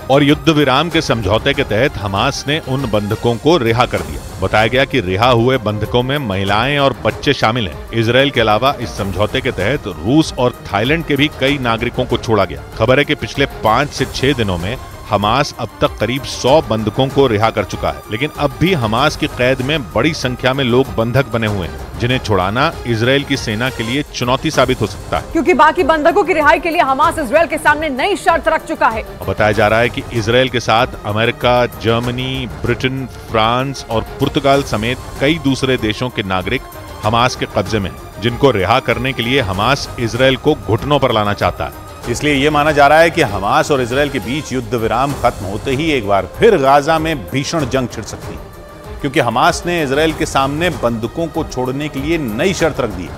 और युद्ध विराम के समझौते के तहत हमास ने उन बंधकों को रिहा कर दिया। बताया गया कि रिहा हुए बंधकों में महिलाएं और बच्चे शामिल हैं। इजरायल के अलावा इस समझौते के तहत रूस और थाईलैंड के भी कई नागरिकों को छोड़ा गया। खबर है कि पिछले 5 से 6 दिनों में हमास अब तक करीब 100 बंधकों को रिहा कर चुका है, लेकिन अब भी हमास की कैद में बड़ी संख्या में लोग बंधक बने हुए हैं, जिन्हें छुड़ाना इजराइल की सेना के लिए चुनौती साबित हो सकता है, क्योंकि बाकी बंधकों की रिहाई के लिए हमास इजराइल के सामने नई शर्त रख चुका है। बताया जा रहा है कि इजराइल के साथ अमेरिका, जर्मनी, ब्रिटेन, फ्रांस और पुर्तगाल समेत कई दूसरे देशों के नागरिक हमास के कब्जे में हैं, जिनको रिहा करने के लिए हमास इजराइल को घुटनों पर लाना चाहता है। इसलिए यह माना जा रहा है कि हमास और इजराइल के बीच युद्ध विराम खत्म होते ही एक बार फिर गाजा में भीषण जंग छिड़ सकती है, क्योंकि हमास ने इजराइल के सामने बंधकों को छोड़ने के लिए नई शर्त रख दी है।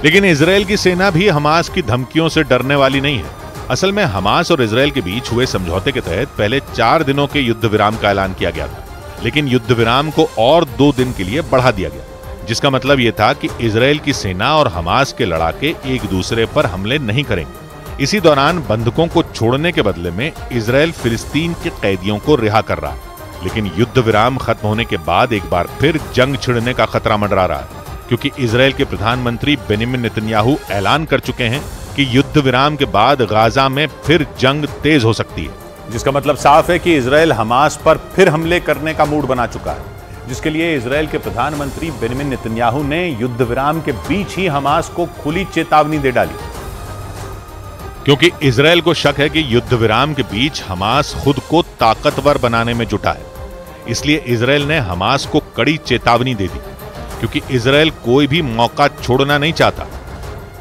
लेकिन इजराइल की सेना भी हमास की धमकियों से डरने वाली नहीं है। असल में हमास और इजराइल के बीच हुए समझौते के तहत पहले 4 दिनों के युद्ध विराम का ऐलान किया गया था, लेकिन युद्ध विराम को और 2 दिन के लिए बढ़ा दिया गया, जिसका मतलब यह था कि इजराइल की सेना और हमास के लड़ाके एक दूसरे पर हमले नहीं करेंगे। इसी दौरान बंधकों को छोड़ने के बदले में इजराइल फिलिस्तीन के कैदियों को रिहा कर रहा है। लेकिन युद्ध विराम खत्म होने के बाद एक बार फिर जंग छिड़ने का खतरा मंडरा रहा है, क्योंकि इजराइल के प्रधानमंत्री बेंजामिन नेतन्याहू ऐलान कर चुके हैं कि युद्ध विराम के बाद गाजा में फिर जंग तेज हो सकती है, जिसका मतलब साफ है कि इजराइल हमास पर फिर हमले करने का मूड बना चुका है, जिसके लिए इजराइल के प्रधानमंत्री बेंजामिन नेतन्याहू ने युद्ध विराम के बीच ही हमास को खुली चेतावनी दे डाली, क्योंकि इजराइल को शक है कि युद्ध विराम के बीच हमास खुद को ताकतवर बनाने में जुटा है। इसलिए इजराइल ने हमास को कड़ी चेतावनी दे दी, क्योंकि इजराइल कोई भी मौका छोड़ना नहीं चाहता।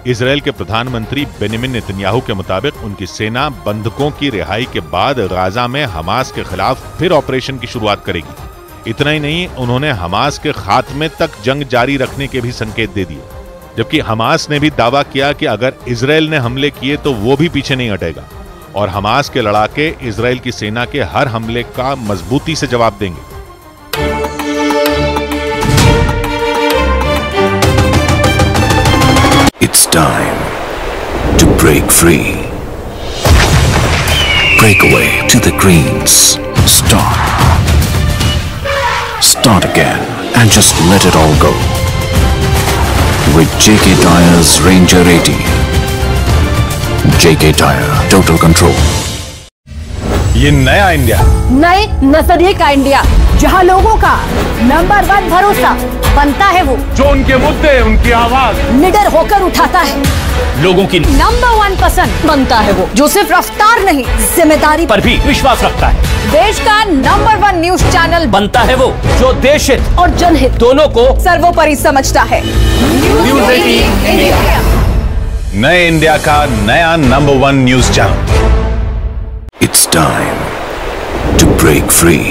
इजराइल के प्रधानमंत्री बेंजामिन नेतन्याहू के मुताबिक उनकी सेना बंधकों की रिहाई के बाद गाजा में हमास के खिलाफ फिर ऑपरेशन की शुरुआत करेगी। इतना ही नहीं, उन्होंने हमास के खात्मे तक जंग जारी रखने के भी संकेत दे दिए, जबकि हमास ने भी दावा किया कि अगर इजराइल ने हमले किए तो वो भी पीछे नहीं हटेगा और हमास के लड़ाके इजराइल की सेना के हर हमले का मजबूती से जवाब देंगे। It's time to break free. Break away to the greens. Start again and just let it all go. With JK Tyre's Ranger 80. JK Tyre, total control. ये नया इंडिया, नए नजरिए का इंडिया, जहां लोगों का नंबर 1 भरोसा बनता है वो जो उनके मुद्दे, उनकी आवाज निडर होकर उठाता है, लोगों की नंबर 1 पसंद बनता है वो जो सिर्फ रफ्तार नहीं जिम्मेदारी पर भी विश्वास रखता है। देश का नंबर 1 न्यूज चैनल बनता है वो जो देश हित और जनहित दोनों को सर्वोपरि समझता है। न्यूज़ 18 इंडिया, नए इंडिया का नया number 1 news channel. It's time to break free.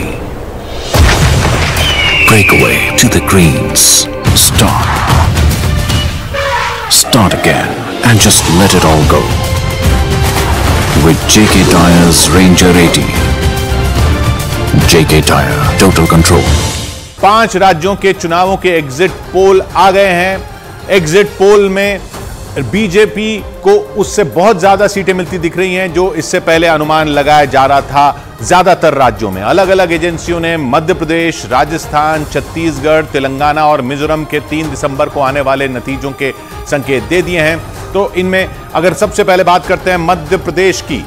Break away to the greens. Start again and just let it all go. With JK Tyre's Ranger 80. JK Tyre, total control. 5 राज्यों के चुनावों के exit poll आ गए हैं। Exit poll में BJP को उससे बहुत ज्यादा सीटें मिलती दिख रही हैं जो इससे पहले अनुमान लगाया जा रहा था। ज्यादातर राज्यों में अलग अलग एजेंसियों ने मध्य प्रदेश, राजस्थान, छत्तीसगढ़, तेलंगाना और मिजोरम के 3 दिसंबर को आने वाले नतीजों के संकेत दे दिए हैं। तो इनमें अगर सबसे पहले बात करते हैं मध्य प्रदेश की,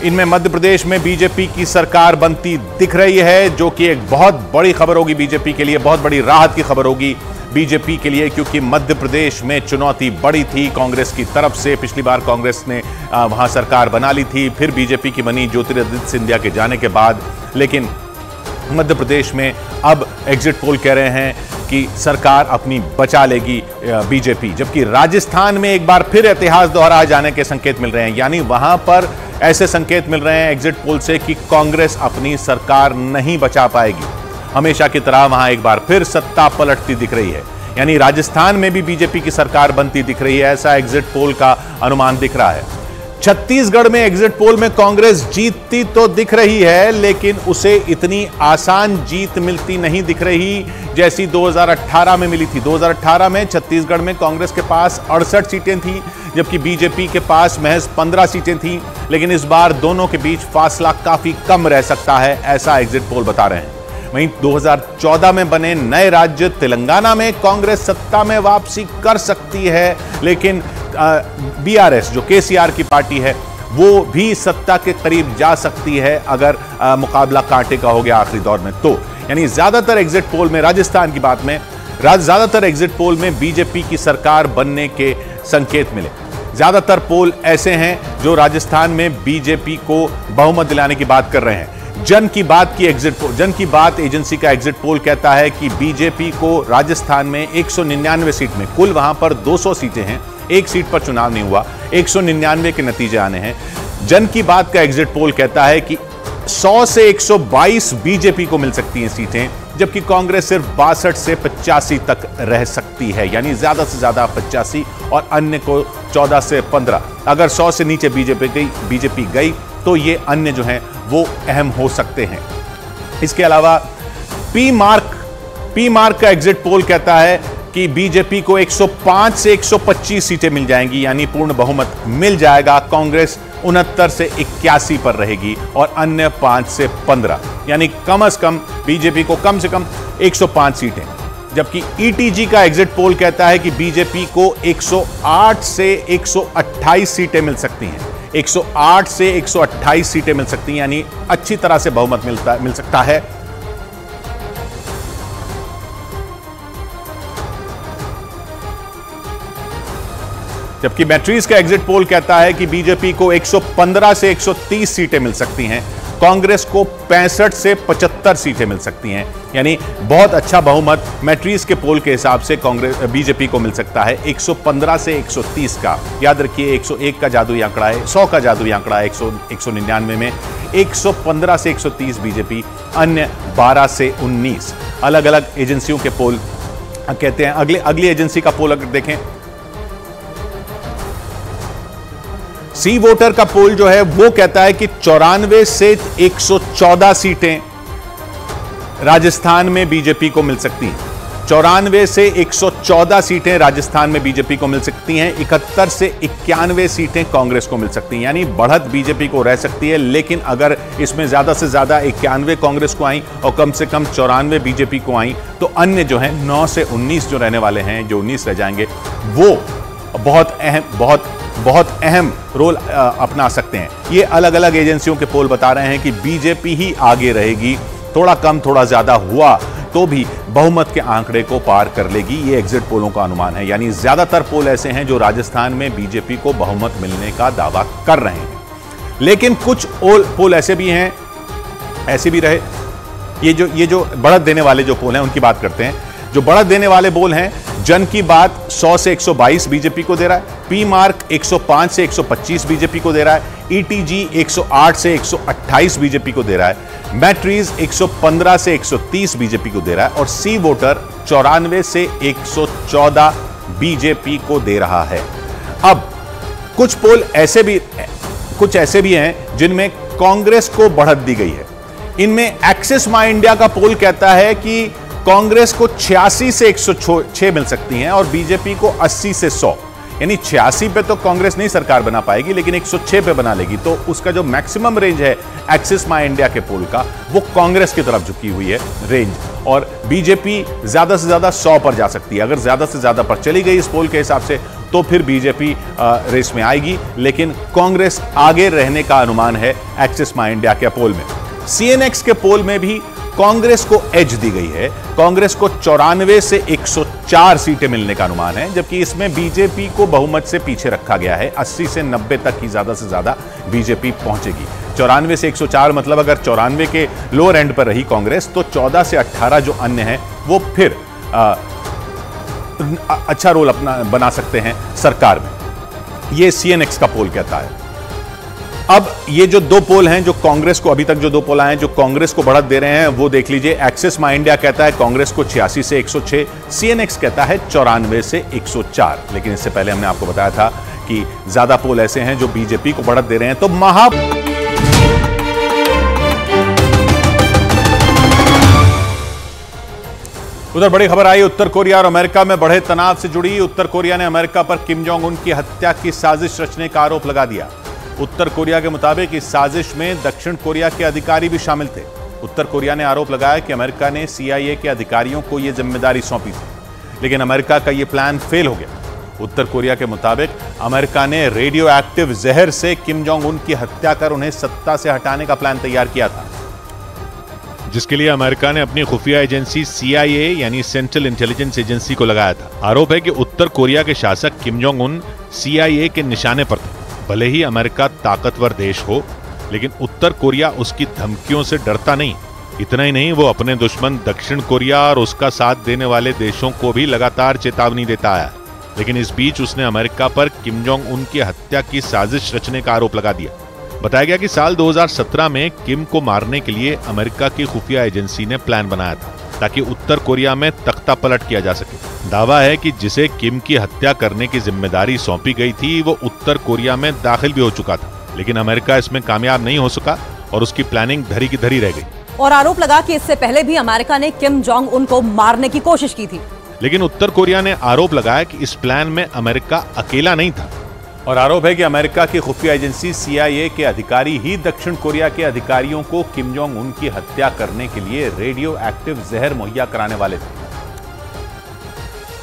इनमें मध्य प्रदेश में बीजेपी की सरकार बनती दिख रही है, जो कि एक बहुत बड़ी खबर होगी बीजेपी के लिए, बहुत बड़ी राहत की खबर होगी बीजेपी के लिए, क्योंकि मध्य प्रदेश में चुनौती बड़ी थी कांग्रेस की तरफ से। पिछली बार कांग्रेस ने वहां सरकार बना ली थी, फिर बीजेपी की बनी ज्योतिरादित्य सिंधिया के जाने के बाद। लेकिन मध्य प्रदेश में अब एग्जिट पोल कह रहे हैं कि सरकार अपनी बचा लेगी बीजेपी, जबकि राजस्थान में एक बार फिर इतिहास दोहराए जाने के संकेत मिल रहे हैं। यानी वहां पर ऐसे संकेत मिल रहे हैं एग्जिट पोल से कि कांग्रेस अपनी सरकार नहीं बचा पाएगी। हमेशा की तरह वहां एक बार फिर सत्ता पलटती दिख रही है, यानी राजस्थान में भी बीजेपी की सरकार बनती दिख रही है, ऐसा एग्जिट पोल का अनुमान दिख रहा है। छत्तीसगढ़ में एग्जिट पोल में कांग्रेस जीतती तो दिख रही है, लेकिन उसे इतनी आसान जीत मिलती नहीं दिख रही जैसी 2018 में मिली थी। 2018 में छत्तीसगढ़ में कांग्रेस के पास 68 सीटें थी, जबकि बीजेपी के पास महज 15 सीटें थीं। लेकिन इस बार दोनों के बीच फासला काफी कम रह सकता है, ऐसा एग्जिट पोल बता रहे हैं। वहीं 2014 में बने नए राज्य तेलंगाना में कांग्रेस सत्ता में वापसी कर सकती है, लेकिन बीआरएस जो केसीआर की पार्टी है वो भी सत्ता के करीब जा सकती है अगर मुकाबला कांटे का हो गया आखिरी दौर में तो। यानी ज्यादातर एग्जिट पोल में, राजस्थान की बात में, ज्यादातर एग्जिट पोल में बीजेपी की सरकार बनने के संकेत मिले। ज्यादातर पोल ऐसे हैं जो राजस्थान में बीजेपी को बहुमत दिलाने की बात कर रहे हैं। जन की बात की एग्जिट पोल, जन की बात एजेंसी का एग्जिट पोल कहता है कि बीजेपी को राजस्थान में 199 सीट में, कुल वहां पर 200 सीटें हैं, एक सीट पर चुनाव नहीं हुआ, 199 के नतीजे आने हैं। जन की बात का एग्जिट पोल कहता है कि 100 से 122 बीजेपी को मिल सकती हैं सीटें, जबकि कांग्रेस सिर्फ 62 से 85 तक रह सकती है, यानी ज्यादा से ज्यादा 85 और अन्य को 14 से 15। अगर 100 से नीचे बीजेपी गई तो ये अन्य जो हैं वो अहम हो सकते हैं। इसके अलावा पी मार्क का एग्जिट पोल कहता है कि बीजेपी को 105 से 125 सीटें मिल जाएंगी, यानी पूर्ण बहुमत मिल जाएगा। कांग्रेस 69 से 81 पर रहेगी और अन्य 5 से 15, यानी कम से कम बीजेपी को कम से कम 105 सीटें। जबकि ईटीजी का एग्जिट पोल कहता है कि बीजेपी को 108 से 128 सीटें मिल सकती हैं, 108 से 128 सीटें मिल सकती हैं, यानी अच्छी तरह से बहुमत मिल सकता है। जबकि मैट्रिक्स का एग्जिट पोल कहता है कि बीजेपी को 115 से 130 सीटें मिल सकती हैं, कांग्रेस को 65 से 75 सीटें मिल सकती हैं, यानी बहुत अच्छा बहुमत मैट्रिक्स के पोल के हिसाब से बीजेपी को मिल सकता है 115 से 130 का। याद रखिए 101 का जादुई आंकड़ा है, 100 का जादुई आंकड़ा है, 199 में 115 से 130 बीजेपी, अन्य 12 से 19। अलग अलग एजेंसियों के पोल कहते हैं। अगली एजेंसी का पोल अगर देखें, सी वोटर का पोल जो है वो कहता है कि 94 से 114 सीटें राजस्थान में बीजेपी को मिल सकती हैं। 94 से 114 सीटें राजस्थान में बीजेपी को मिल सकती हैं, 71 से 91 सीटें कांग्रेस को मिल सकती हैं, यानी बढ़त बीजेपी को रह सकती है। लेकिन अगर इसमें ज्यादा से ज्यादा 91 कांग्रेस को आई और कम से कम 94 बीजेपी को आई तो अन्य जो है 9 से 19 जो रहने वाले हैं, जो 19 रह जाएंगे, वो बहुत अहम रोल अपना सकते हैं। ये अलग अलग एजेंसियों के पोल बता रहे हैं कि बीजेपी ही आगे रहेगी, थोड़ा कम थोड़ा ज्यादा हुआ तो भी बहुमत के आंकड़े को पार कर लेगी, ये एग्जिट पोलों का अनुमान है। यानी ज्यादातर पोल ऐसे हैं जो राजस्थान में बीजेपी को बहुमत मिलने का दावा कर रहे हैं। लेकिन कुछ पोल ऐसे भी हैं, ऐसे भी रहे, ये जो बढ़त देने वाले जो पोल हैं उनकी बात करते हैं। जो बढ़त देने वाले पोल हैं, जन की बात 100 से 122 बीजेपी को दे रहा है, पी मार्क 105 से 125 बीजेपी को दे रहा है, ईटीजी 108 से 128 बीजेपी को दे रहा है, मैट्रीज 115 से 130 बीजेपी को दे रहा है और सी वोटर 94 से 114 बीजेपी को दे रहा है। अब कुछ पोल ऐसे भी हैं जिनमें कांग्रेस को बढ़त दी गई है। इनमें एक्सिस माई इंडिया का पोल कहता है कि कांग्रेस को 86 से 106 मिल सकती हैं और बीजेपी को 80 से 100, यानी 86 पे तो कांग्रेस नहीं सरकार बना पाएगी, लेकिन 106 पे बना लेगी। तो उसका जो मैक्सिमम रेंज है एक्सिस माई इंडिया के पोल का, वो कांग्रेस की तरफ झुकी हुई है रेंज, और बीजेपी ज्यादा से ज्यादा 100 पर जा सकती है। अगर ज्यादा से ज्यादा पर चली गई इस पोल के हिसाब से तो फिर बीजेपी रेस में आएगी, लेकिन कांग्रेस आगे रहने का अनुमान है एक्सिस माई इंडिया के पोल में। सीएनएक्स के पोल में भी कांग्रेस को एज दी गई है, कांग्रेस को 94 से 104 सीटें मिलने का अनुमान है, जबकि इसमें बीजेपी को बहुमत से पीछे रखा गया है। 80 से 90 तक ही ज्यादा से ज्यादा बीजेपी पहुंचेगी। 94 से 104 मतलब अगर 94 के लोअर एंड पर रही कांग्रेस तो 14 से 18 जो अन्य हैं वो फिर अच्छा रोल अपना बना सकते हैं सरकार में, ये सीएनएक्स का पोल कहता है। अब ये जो दो पोल हैं जो कांग्रेस को, अभी तक जो दो पोल आए हैं जो कांग्रेस को बढ़त दे रहे हैं, वो देख लीजिए। एक्सिस माई इंडिया कहता है कांग्रेस को 86 से 106, सीएनएक्स कहता है 94 से 104। लेकिन इससे पहले हमने आपको बताया था कि ज्यादा पोल ऐसे हैं जो बीजेपी को बढ़त दे रहे हैं। तो उधर बड़ी खबर आई उत्तर कोरिया और अमेरिका में बढ़े तनाव से जुड़ी। उत्तर कोरिया ने अमेरिका पर किम जोंग उन की हत्या की साजिश रचने का आरोप लगा दिया। उत्तर कोरिया के मुताबिक इस साजिश में दक्षिण कोरिया के अधिकारी भी शामिल थे। उत्तर कोरिया ने आरोप लगाया कि अमेरिका ने CIA के अधिकारियों को यह जिम्मेदारी सौंपी थी, लेकिन अमेरिका का यह प्लान फेल हो गया। उत्तर कोरिया के मुताबिक अमेरिका ने रेडियो एक्टिव जहर से किम जोंग उन की हत्या कर उन्हें सत्ता से हटाने का प्लान तैयार किया था, जिसके लिए अमेरिका ने अपनी खुफिया एजेंसी CIA यानी सेंट्रल इंटेलिजेंस एजेंसी को लगाया था। आरोप है कि उत्तर कोरिया के शासक किम जोंग उन CIA के निशाने पर थे। भले ही अमेरिका ताकतवर देश हो, लेकिन उत्तर कोरिया उसकी धमकियों से डरता नहीं। इतना ही नहीं, वो अपने दुश्मन दक्षिण कोरिया और उसका साथ देने वाले देशों को भी लगातार चेतावनी देता आया। लेकिन इस बीच उसने अमेरिका पर किम जोंग उन की हत्या की साजिश रचने का आरोप लगा दिया। बताया गया कि साल 2017 में किम को मारने के लिए अमेरिका की खुफिया एजेंसी ने प्लान बनाया था ताकि उत्तर कोरिया में तख्ता पलट किया जा सके। दावा है कि जिसे किम की हत्या करने की जिम्मेदारी सौंपी गई थी वो उत्तर कोरिया में दाखिल भी हो चुका था, लेकिन अमेरिका इसमें कामयाब नहीं हो सका और उसकी प्लानिंग धरी की धरी रह गई। और आरोप लगा कि इससे पहले भी अमेरिका ने किम जोंग उन को मारने की कोशिश की थी। लेकिन उत्तर कोरिया ने आरोप लगाया कि इस प्लान में अमेरिका अकेला नहीं था। और आरोप है कि अमेरिका की खुफिया एजेंसी CIA के अधिकारी ही दक्षिण कोरिया के अधिकारियों को किम जोंग उन की हत्या करने के लिए रेडियो एक्टिव जहर मुहैया कराने वाले थे,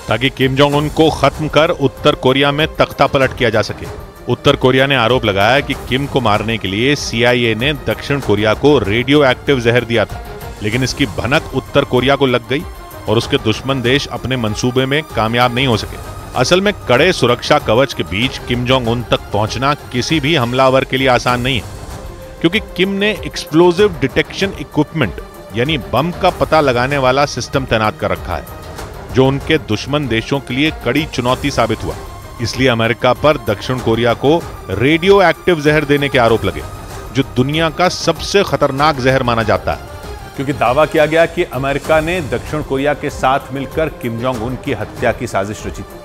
ताकि किम जोंग उन को खत्म कर उत्तर कोरिया में तख्ता पलट किया जा सके। उत्तर कोरिया ने आरोप लगाया कि किम को मारने के लिए CIA ने दक्षिण कोरिया को रेडियो एक्टिव जहर दिया था, लेकिन इसकी भनक उत्तर कोरिया को लग गई और उसके दुश्मन देश अपने मंसूबे में कामयाब नहीं हो सके। असल में कड़े सुरक्षा कवच के बीच किम जोंग उन तक पहुंचना किसी भी हमलावर के लिए आसान नहीं है, क्योंकि किम ने एक्सप्लोजिव डिटेक्शन इक्विपमेंट यानी बम का पता लगाने वाला सिस्टम तैनात कर रखा है, जो उनके दुश्मन देशों के लिए कड़ी चुनौती साबित हुआ। इसलिए अमेरिका पर दक्षिण कोरिया को रेडियो एक्टिव जहर देने के आरोप लगे, जो दुनिया का सबसे खतरनाक जहर माना जाता है, क्योंकि दावा किया गया कि अमेरिका ने दक्षिण कोरिया के साथ मिलकर किम जोंग उन की हत्या की साजिश रची थी।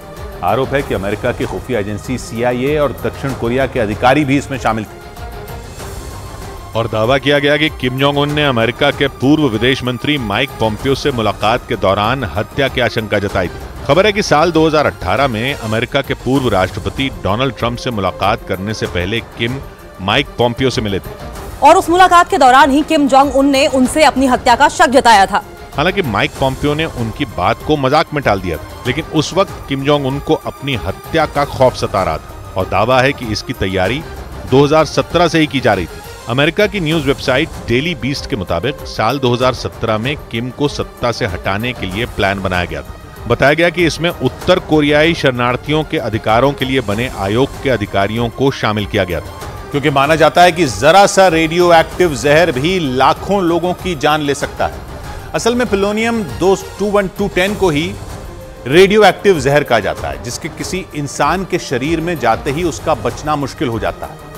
आरोप है कि अमेरिका की खुफिया एजेंसी CIA और दक्षिण कोरिया के अधिकारी भी इसमें शामिल थे। और दावा किया गया कि किम जोंग उन ने अमेरिका के पूर्व विदेश मंत्री माइक पोम्पियो से मुलाकात के दौरान हत्या की आशंका जताई थी। खबर है कि साल 2018 में अमेरिका के पूर्व राष्ट्रपति डोनाल्ड ट्रंप से मुलाकात करने से पहले किम माइक पोम्पियो से मिले थे, और उस मुलाकात के दौरान ही किम जोंग उन ने उनसे अपनी हत्या का शक जताया था। हालांकि माइक पोम्पियो ने उनकी बात को मजाक में टाल दिया था, लेकिन उस वक्त किम जोंग उन को अपनी हत्या का खौफ सता रहा था और दावा है कि इसकी तैयारी 2017 से ही की जा रही थी। अमेरिका की न्यूज वेबसाइट डेली बीस्ट के मुताबिक साल 2017 में किम को सत्ता से हटाने के लिए प्लान बनाया गया था। बताया गया कि इसमें उत्तर कोरियाई शरणार्थियों के अधिकारों के लिए बने आयोग के अधिकारियों को शामिल किया गया था, क्योंकि माना जाता है कि जरा सा रेडियो एक्टिव जहर भी लाखों लोगों की जान ले सकता है। असल में पोलोनियम 21210 को ही रेडियो एक्टिव जहर कहा जाता है, जिसके किसी इंसान के शरीर में जाते ही उसका बचना मुश्किल हो जाता है।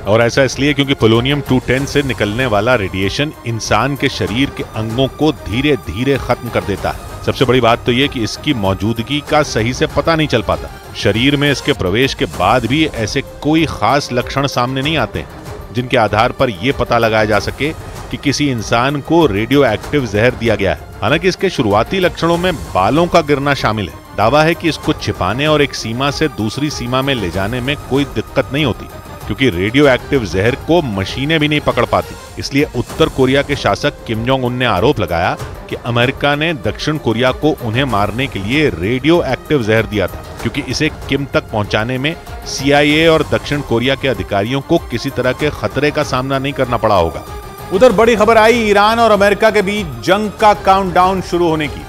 और ऐसा इसलिए क्योंकि पोलोनियम 210 से निकलने वाला रेडिएशन इंसान के शरीर के अंगों को धीरे धीरे खत्म कर देता है। सबसे बड़ी बात तो यह कि इसकी मौजूदगी का सही से पता नहीं चल पाता। शरीर में इसके प्रवेश के बाद भी ऐसे कोई खास लक्षण सामने नहीं आते जिनके आधार पर यह पता लगाया जा सके कि किसी इंसान को रेडियो एक्टिव जहर दिया गया है। हालांकि इसके शुरुआती लक्षणों में बालों का गिरना शामिल है। दावा है कि इसको छिपाने और एक सीमा से दूसरी सीमा में ले जाने में कोई दिक्कत नहीं होती, क्योंकि रेडियो एक्टिव जहर को मशीनें भी नहीं पकड़ पाती। इसलिए उत्तर कोरिया के शासक किम जोंग उन ने आरोप लगाया कि अमेरिका ने दक्षिण कोरिया को उन्हें मारने के लिए रेडियो एक्टिव जहर दिया था, क्योंकि इसे किम तक पहुंचाने में CIA और दक्षिण कोरिया के अधिकारियों को किसी तरह के खतरे का सामना नहीं करना पड़ा होगा। उधर बड़ी खबर आई ईरान और अमेरिका के बीच जंग का काउंटडाउन शुरू होने की,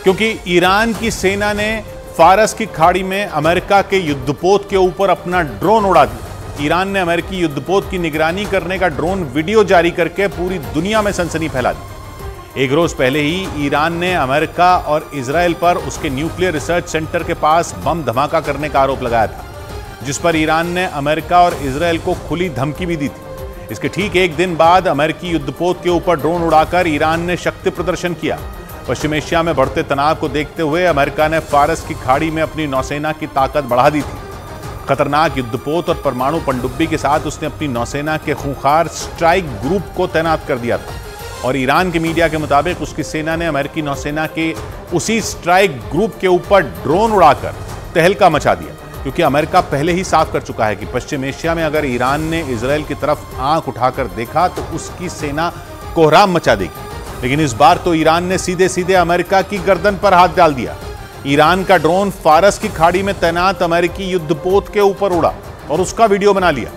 क्योंकि ईरान की सेना ने फारस की खाड़ी में अमेरिका के युद्धपोत के ऊपर अपना ड्रोन उड़ा दिया। ईरान ने अमेरिकी युद्धपोत की निगरानी करने का ड्रोन वीडियो जारी करके पूरी दुनिया में सनसनी फैला दी। एक रोज पहले ही ईरान ने अमेरिका और इजराइल पर उसके न्यूक्लियर रिसर्च सेंटर के पास बम धमाका करने का आरोप लगाया था, जिस पर ईरान ने अमेरिका और इजराइल को खुली धमकी भी दी थी। इसके ठीक एक दिन बाद अमेरिकी युद्धपोत के ऊपर ड्रोन उड़ाकर ईरान ने शक्ति प्रदर्शन किया। पश्चिम एशिया में बढ़ते तनाव को देखते हुए अमेरिका ने फारस की खाड़ी में अपनी नौसेना की ताकत बढ़ा दी थी। खतरनाक युद्धपोत और परमाणु पनडुब्बी के साथ उसने अपनी नौसेना के खूंखार स्ट्राइक ग्रुप को तैनात कर दिया था, और ईरान के मीडिया के मुताबिक उसकी सेना ने अमेरिकी नौसेना के उसी स्ट्राइक ग्रुप के ऊपर ड्रोन उड़ाकर तहलका मचा दिया, क्योंकि अमेरिका पहले ही साफ कर चुका है कि पश्चिम एशिया में अगर ईरान ने इजराइल की तरफ आंख उठाकर देखा तो उसकी सेना कोहराम मचा देगी। लेकिन इस बार तो ईरान ने सीधे सीधे अमेरिका की गर्दन पर हाथ डाल दिया। ईरान का ड्रोन फारस की खाड़ी में तैनात अमेरिकी युद्धपोत के ऊपर उड़ा और उसका वीडियो बना लिया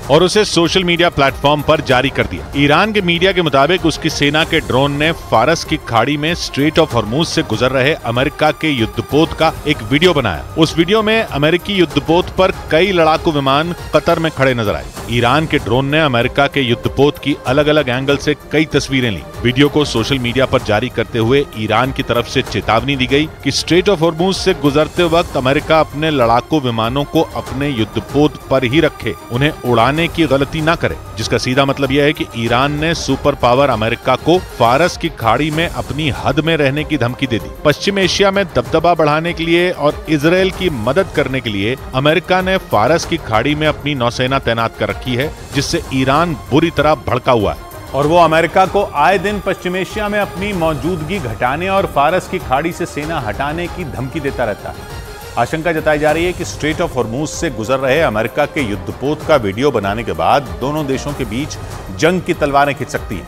और उसे सोशल मीडिया प्लेटफॉर्म पर जारी कर दिया। ईरान के मीडिया के मुताबिक उसकी सेना के ड्रोन ने फारस की खाड़ी में स्ट्रेट ऑफ हॉर्मूज से गुजर रहे अमेरिका के युद्धपोत का एक वीडियो बनाया। उस वीडियो में अमेरिकी युद्धपोत पर कई लड़ाकू विमान कतर में खड़े नजर आए। ईरान के ड्रोन ने अमेरिका के युद्धपोत की अलग अलग एंगल से कई तस्वीरें ली। वीडियो को सोशल मीडिया पर जारी करते हुए ईरान की तरफ से चेतावनी दी गई कि स्ट्रेट ऑफ हॉर्मूज से गुजरते वक्त अमेरिका अपने लड़ाकू विमानों को अपने युद्धपोत पर ही रखे, उन्हें उड़ाने की गलती ना करे, जिसका सीधा मतलब यह है कि ईरान ने सुपर पावर अमेरिका को फारस की खाड़ी में अपनी हद में रहने की धमकी दे दी। पश्चिम एशिया में दबदबा बढ़ाने के लिए और इजराइल की मदद करने के लिए अमेरिका ने फारस की खाड़ी में अपनी नौसेना तैनात कर रखी है, जिससे ईरान बुरी तरह भड़का हुआ है और वो अमेरिका को आए दिन पश्चिम एशिया में अपनी मौजूदगी घटाने और फारस की खाड़ी से सेना हटाने की धमकी देता रहता है। आशंका जताई जा रही है कि स्ट्रेट ऑफ हॉर्मूज से गुजर रहे अमेरिका के युद्धपोत का वीडियो बनाने के बाद दोनों देशों के बीच जंग की तलवारें खिंच सकती हैं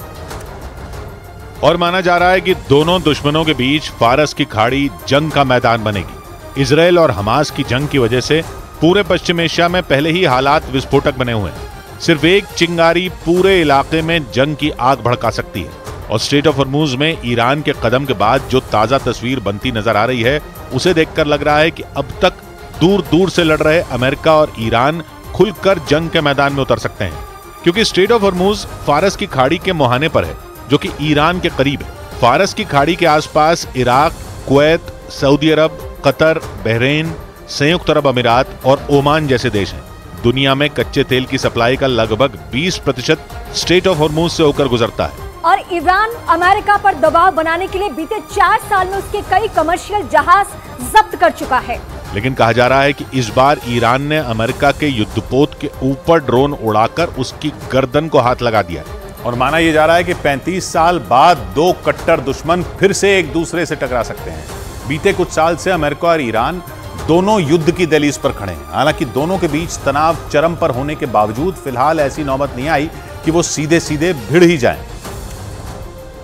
और माना जा रहा है कि दोनों दुश्मनों के बीच फारस की खाड़ी जंग का मैदान बनेगी। इजराइल और हमास की जंग की वजह से पूरे पश्चिम एशिया में पहले ही हालात विस्फोटक बने हुए हैं। सिर्फ एक चिंगारी पूरे इलाके में जंग की आग भड़का सकती है और स्ट्रेट ऑफ हॉर्मूज में ईरान के कदम के बाद जो ताजा तस्वीर बनती नजर आ रही है, उसे देखकर लग रहा है कि अब तक दूर दूर से लड़ रहे अमेरिका और ईरान खुलकर जंग के मैदान में उतर सकते हैं, क्योंकि स्ट्रेट ऑफ हॉर्मूज फारस की खाड़ी के मुहाने पर है, जो कि ईरान के करीब है। फारस की खाड़ी के आसपास इराक, कुवैत, सऊदी अरब, कतर, बहरीन, संयुक्त अरब अमीरात और ओमान जैसे देश हैं। दुनिया में कच्चे तेल की सप्लाई का लगभग 20% स्ट्रेट ऑफ हॉर्मूज से होकर गुजरता है और ईरान अमेरिका पर दबाव बनाने के लिए बीते 4 साल में उसके कई कमर्शियल जहाज जब्त कर चुका है। लेकिन कहा जा रहा है कि इस बार ईरान ने अमेरिका के युद्धपोत के ऊपर ड्रोन उड़ाकर उसकी गर्दन को हाथ लगा दिया और माना यह जा रहा है कि 35 साल बाद दो कट्टर दुश्मन फिर से एक दूसरे से टकरा सकते हैं। बीते कुछ साल से अमेरिका और ईरान दोनों युद्ध की दहलीज पर खड़े हैं। हालांकि दोनों के बीच तनाव चरम पर होने के बावजूद फिलहाल ऐसी नौबत नहीं आई कि वो सीधे सीधे भिड़ ही जाएं।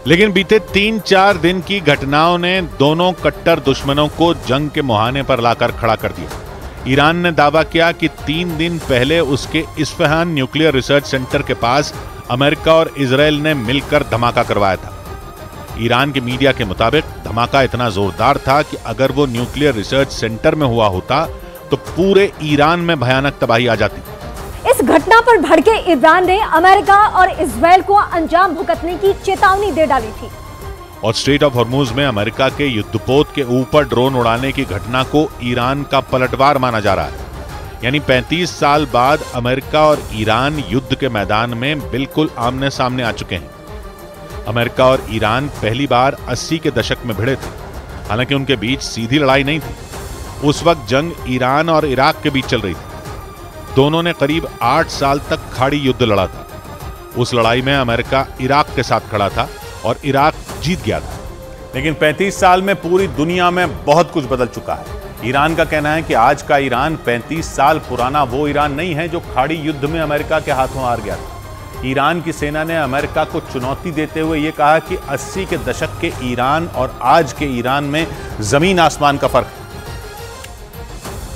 लेकिन बीते 3-4 दिन की घटनाओं ने दोनों कट्टर दुश्मनों को जंग के मुहाने पर लाकर खड़ा कर दिया। ईरान ने दावा किया कि 3 दिन पहले उसके इस्फहान न्यूक्लियर रिसर्च सेंटर के पास अमेरिका और इजराइल ने मिलकर धमाका करवाया था। ईरान के मीडिया के मुताबिक धमाका इतना जोरदार था कि अगर वो न्यूक्लियर रिसर्च सेंटर में हुआ होता तो पूरे ईरान में भयानक तबाही आ जाती। इस घटना पर भड़के ईरान ने अमेरिका और इजराइल को अंजाम भुगतने की चेतावनी दे डाली थी और स्ट्रेट ऑफ हॉर्मूज में अमेरिका के युद्धपोत के ऊपर ड्रोन उड़ाने की घटना को ईरान का पलटवार माना जा रहा है। यानी 35 साल बाद अमेरिका और ईरान युद्ध के मैदान में बिल्कुल आमने सामने आ चुके हैं। अमेरिका और ईरान पहली बार 80 के दशक में भिड़े थे। हालांकि उनके बीच सीधी लड़ाई नहीं थी। उस वक्त जंग ईरान और इराक के बीच चल रही थी। दोनों ने करीब 8 साल तक खाड़ी युद्ध लड़ा था। उस लड़ाई में अमेरिका इराक के साथ खड़ा था और इराक जीत गया था। लेकिन 35 साल में पूरी दुनिया में बहुत कुछ बदल चुका है। ईरान का कहना है कि आज का ईरान 35 साल पुराना वो ईरान नहीं है जो खाड़ी युद्ध में अमेरिका के हाथों हार गया था। ईरान की सेना ने अमेरिका को चुनौती देते हुए यह कहा कि 80 के दशक के ईरान और आज के ईरान में जमीन आसमान का फर्क है।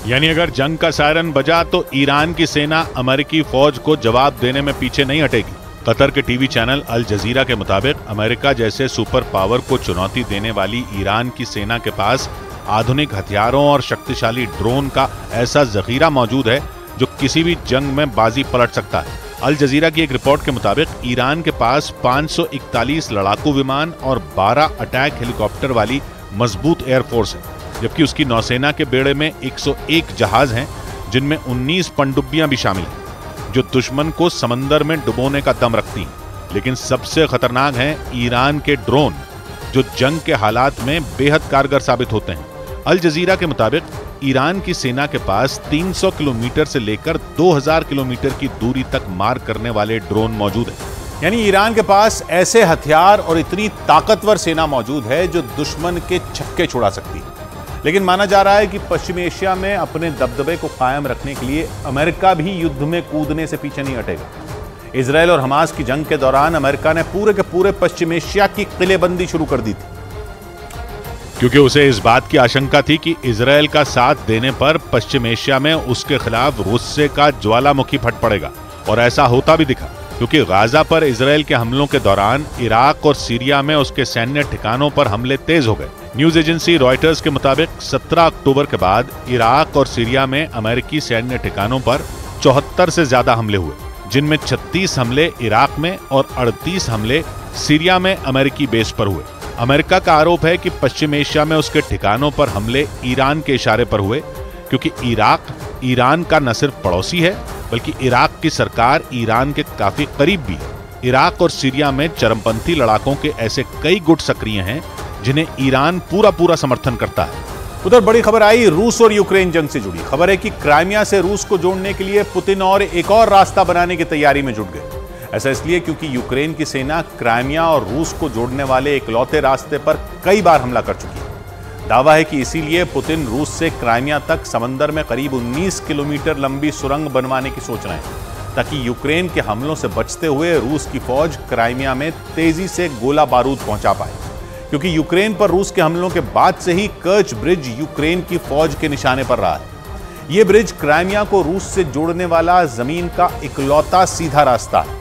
यानी अगर जंग का सायरन बजा तो ईरान की सेना अमेरिकी फौज को जवाब देने में पीछे नहीं हटेगी। कतर के टीवी चैनल अल जजीरा के मुताबिक अमेरिका जैसे सुपर पावर को चुनौती देने वाली ईरान की सेना के पास आधुनिक हथियारों और शक्तिशाली ड्रोन का ऐसा जखीरा मौजूद है जो किसी भी जंग में बाजी पलट सकता है। अल जजीरा की एक रिपोर्ट के मुताबिक ईरान के पास 541 लड़ाकू विमान और 12 अटैक हेलीकॉप्टर वाली मजबूत एयरफोर्स है, जबकि उसकी नौसेना के बेड़े में 101 जहाज हैं, जिनमें 19 पनडुब्बियां भी शामिल हैं, जो दुश्मन को समंदर में डुबोने का दम रखती हैं। लेकिन सबसे खतरनाक हैं ईरान के ड्रोन, जो जंग के हालात में बेहद कारगर साबित होते हैं। अल जजीरा के मुताबिक ईरान की सेना के पास 300 किलोमीटर से लेकर 2000 किलोमीटर की दूरी तक मार करने वाले ड्रोन मौजूद हैं। यानी ईरान के पास ऐसे हथियार और इतनी ताकतवर सेना मौजूद है जो दुश्मन के छक्के छुड़ा सकती है। लेकिन माना जा रहा है कि पश्चिम एशिया में अपने दबदबे को कायम रखने के लिए अमेरिका भी युद्ध में कूदने से पीछे नहीं हटेगा। इजराइल और हमास की जंग के दौरान अमेरिका ने पूरे के पूरे पश्चिम एशिया की किलेबंदी शुरू कर दी थी। क्योंकि उसे इस बात की आशंका थी कि इजरायल का साथ देने पर पश्चिम एशिया में उसके खिलाफ गुस्से का ज्वालामुखी फट पड़ेगा। और ऐसा होता भी दिखा, क्योंकि गाजा पर इजरायल के हमलों के दौरान इराक और सीरिया में उसके सैन्य ठिकानों पर हमले तेज हो गए। न्यूज एजेंसी रॉयटर्स के मुताबिक 17 अक्टूबर के बाद इराक और सीरिया में अमेरिकी सैन्य ठिकानों पर 74 से ज्यादा हमले हुए, जिनमें 36 हमले इराक में और 38 हमले सीरिया में अमेरिकी बेस पर हुए। अमेरिका का आरोप है कि पश्चिम एशिया में उसके ठिकानों पर हमले ईरान के इशारे पर हुए, क्योंकि इराक ईरान का न सिर्फ पड़ोसी है बल्कि इराक की सरकार ईरान के काफी करीब भी है। इराक और सीरिया में चरमपंथी लड़ाकों के ऐसे कई गुट सक्रिय हैं जिन्हें ईरान पूरा समर्थन करता है। उधर बड़ी खबर आई रूस और यूक्रेन जंग से जुड़ी। खबर है कि क्राइमिया से रूस को जोड़ने के लिए पुतिन और एक और रास्ता बनाने की तैयारी में जुट गए। ऐसा इसलिए क्योंकि यूक्रेन की सेना क्राइमिया और रूस को जोड़ने वाले इकलौते रास्ते पर कई बार हमला कर चुकी है। दावा है कि इसीलिए पुतिन रूस से क्राइमिया तक समंदर में करीब 19 किलोमीटर लंबी सुरंग बनवाने की सोच रहे हैं, ताकि यूक्रेन के हमलों से बचते हुए रूस की फौज क्राइमिया में तेजी से गोला बारूद पहुंचा पाए। क्योंकि यूक्रेन पर रूस के हमलों के बाद से ही कर्च ब्रिज यूक्रेन की फौज के निशाने पर रहा है। यह ब्रिज क्राइमिया को रूस से जोड़ने वाला जमीन का इकलौता सीधा रास्ता है।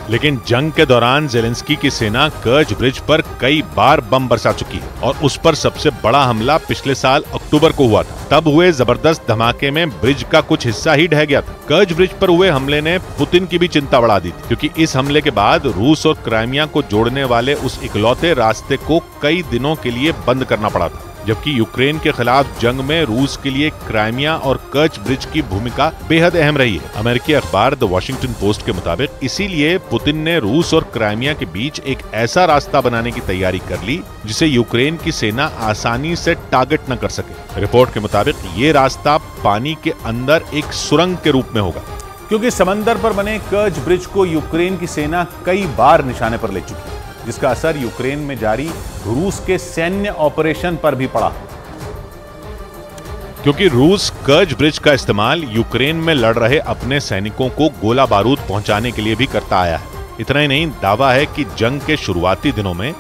लेकिन जंग के दौरान जेलेंस्की की सेना कर्च ब्रिज पर कई बार बम बरसा चुकी है और उस पर सबसे बड़ा हमला पिछले साल अक्टूबर को हुआ था। तब हुए जबरदस्त धमाके में ब्रिज का कुछ हिस्सा ही ढह गया था। कर्च ब्रिज पर हुए हमले ने पुतिन की भी चिंता बढ़ा दी थी, क्योंकि इस हमले के बाद रूस और क्राइमिया को जोड़ने वाले उस इकलौते रास्ते को कई दिनों के लिए बंद करना पड़ा था। जबकि यूक्रेन के खिलाफ जंग में रूस के लिए क्राइमिया और कर्च ब्रिज की भूमिका बेहद अहम रही है। अमेरिकी अखबार द वॉशिंगटन पोस्ट के मुताबिक इसीलिए पुतिन ने रूस और क्राइमिया के बीच एक ऐसा रास्ता बनाने की तैयारी कर ली जिसे यूक्रेन की सेना आसानी से टारगेट न कर सके। रिपोर्ट के मुताबिक ये रास्ता पानी के अंदर एक सुरंग के रूप में होगा, क्योंकि समंदर पर बने कर्च ब्रिज को यूक्रेन की सेना कई बार निशाने पर ले चुकी है, जिसका असर यूक्रेन में जारी रूस के सैन्य ऑपरेशन पर भी पड़ा। क्योंकि रूस कर्च ब्रिज का इस्तेमाल यूक्रेन में लड़ रहे अपने सैनिकों को गोला बारूद पहुंचाने के लिए भी करता आया है। इतना ही नहीं, दावा है कि जंग के शुरुआती दिनों में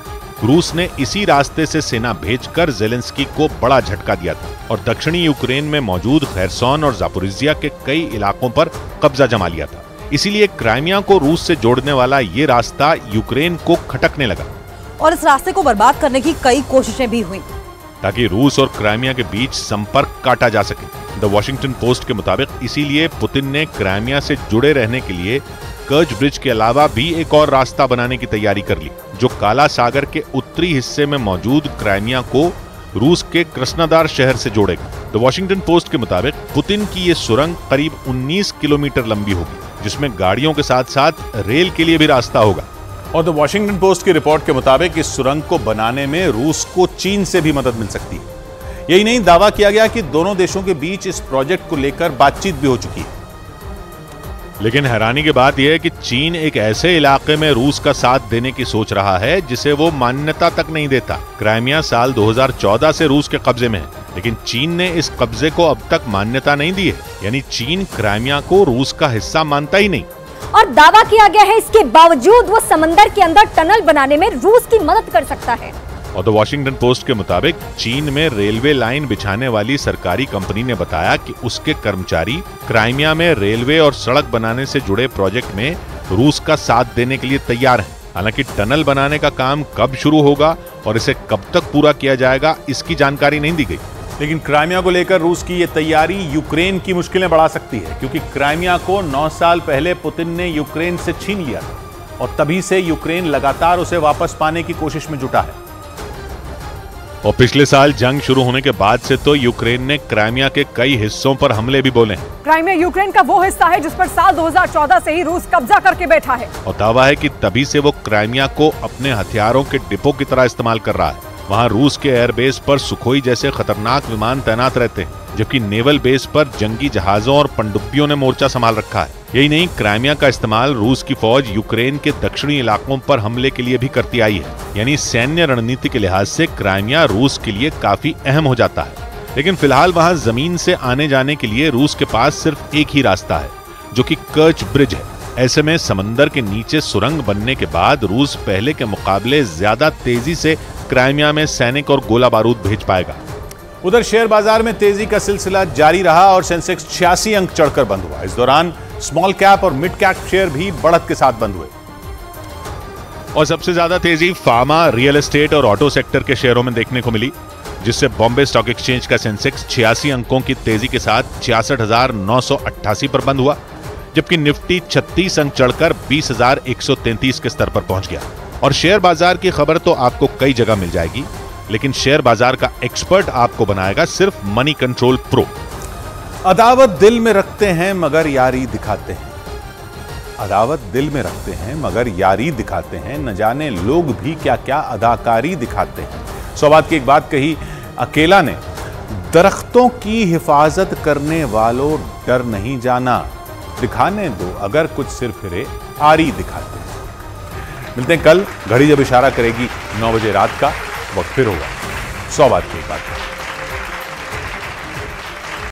रूस ने इसी रास्ते से सेना भेजकर जेलेंस्की को बड़ा झटका दिया था और दक्षिणी यूक्रेन में मौजूद खैरसोन और जापोरिजिया के कई इलाकों पर कब्जा जमा लिया था। इसीलिए क्राइमिया को रूस से जोड़ने वाला ये रास्ता यूक्रेन को खटकने लगा और इस रास्ते को बर्बाद करने की कई कोशिशें भी हुई, ताकि रूस और क्राइमिया के बीच संपर्क काटा जा सके। द वॉशिंगटन पोस्ट के मुताबिक इसीलिए पुतिन ने क्राइमिया से जुड़े रहने के लिए कर्च ब्रिज के अलावा भी एक और रास्ता बनाने की तैयारी कर ली, जो काला सागर के उत्तरी हिस्से में मौजूद क्राइमिया को रूस के कृष्णदार शहर से जोड़ेगा। द वॉशिंगटन पोस्ट के मुताबिक पुतिन की ये सुरंग करीब 19 किलोमीटर लंबी होगी, जिसमें गाड़ियों के साथ साथ रेल के लिए भी रास्ता होगा। और द वॉशिंगटन पोस्ट की रिपोर्ट के मुताबिक इस सुरंग को बनाने में रूस को चीन से भी मदद मिल सकती है। यही नहीं, दावा किया गया कि दोनों देशों के बीच इस प्रोजेक्ट को लेकर बातचीत भी हो चुकी है। लेकिन हैरानी की बात यह है कि चीन एक ऐसे इलाके में रूस का साथ देने की सोच रहा है जिसे वो मान्यता तक नहीं देता। क्राइमिया साल 2014 से रूस के कब्जे में है, लेकिन चीन ने इस कब्जे को अब तक मान्यता नहीं दी है। यानी चीन क्राइमिया को रूस का हिस्सा मानता ही नहीं। और दावा किया गया है इसके बावजूद वो समंदर के अंदर टनल बनाने में रूस की मदद कर सकता है। और द वॉशिंगटन पोस्ट के मुताबिक चीन में रेलवे लाइन बिछाने वाली सरकारी कंपनी ने बताया कि उसके कर्मचारी क्राइमिया में रेलवे और सड़क बनाने से जुड़े प्रोजेक्ट में रूस का साथ देने के लिए तैयार हैं। हालांकि टनल बनाने का काम कब शुरू होगा और इसे कब तक पूरा किया जाएगा, इसकी जानकारी नहीं दी गई। लेकिन क्राइमिया को लेकर रूस की ये तैयारी यूक्रेन की मुश्किलें बढ़ा सकती है, क्योंकि क्राइमिया को 9 साल पहले पुतिन ने यूक्रेन से छीन लिया था और तभी से यूक्रेन लगातार उसे वापस पाने की कोशिश में जुटा है। और पिछले साल जंग शुरू होने के बाद से तो यूक्रेन ने क्राइमिया के कई हिस्सों पर हमले भी बोले हैं। क्राइमिया यूक्रेन का वो हिस्सा है जिस पर साल 2014 से ही रूस कब्जा करके बैठा है और दावा है कि तभी से वो क्राइमिया को अपने हथियारों के डिपो की तरह इस्तेमाल कर रहा है। वहाँ रूस के एयरबेस पर सुखोई जैसे खतरनाक विमान तैनात रहते हैं, जबकि नेवल बेस पर जंगी जहाजों और पनडुब्बियों ने मोर्चा संभाल रखा है। यही नहीं, क्राइमिया का इस्तेमाल रूस की फौज यूक्रेन के दक्षिणी इलाकों पर हमले के लिए भी करती आई है। यानी सैन्य रणनीति के लिहाज से क्राइमिया रूस के लिए काफी अहम हो जाता है। लेकिन फिलहाल वहाँ जमीन से आने जाने के लिए रूस के पास सिर्फ एक ही रास्ता है, जो कि कर्च ब्रिज है। ऐसे में समंदर के नीचे सुरंग बनने के बाद रूस पहले के मुकाबले ज्यादा तेजी से क्राइमिया में सैनिक और गोला बारूद भेज पाएगा। उधर शेयर बाजार में तेजी का सिलसिला जारी रहा और सेंसेक्स 86 अंक चढ़कर बंद हुआ। इस दौरान स्मॉल कैप और मिड कैप शेयर भी बढ़त के साथ बंद हुए और सबसे ज्यादा तेजी फार्मा, रियल एस्टेट और ऑटो सेक्टर के शेयरों में देखने को मिली, जिससे बॉम्बे स्टॉक एक्सचेंज का सेंसेक्स 86 अंकों की तेजी के साथ 66,988 पर बंद हुआ, जबकि निफ्टी 36 अंक चढ़कर 20,133 के स्तर पर पहुंच गया। और शेयर बाजार की खबर तो आपको कई जगह मिल जाएगी, लेकिन शेयर बाजार का एक्सपर्ट आपको बनाएगा सिर्फ मनी कंट्रोल प्रो। अदावत दिल में रखते हैं मगर यारी दिखाते हैं, अदावत दिल में रखते हैं मगर यारी दिखाते हैं, न जाने लोग भी क्या क्या अदाकारी दिखाते हैं। 100 बात की एक बात कही अकेला ने, दरख्तों की हिफाजत करने वालों डर नहीं जाना, दिखाने दो अगर कुछ सिर फिरे आरी दिखाते हैं। मिलते हैं कल, घड़ी जब इशारा करेगी 9 बजे रात का, वक्त फिर होगा 100 बात की एक बात।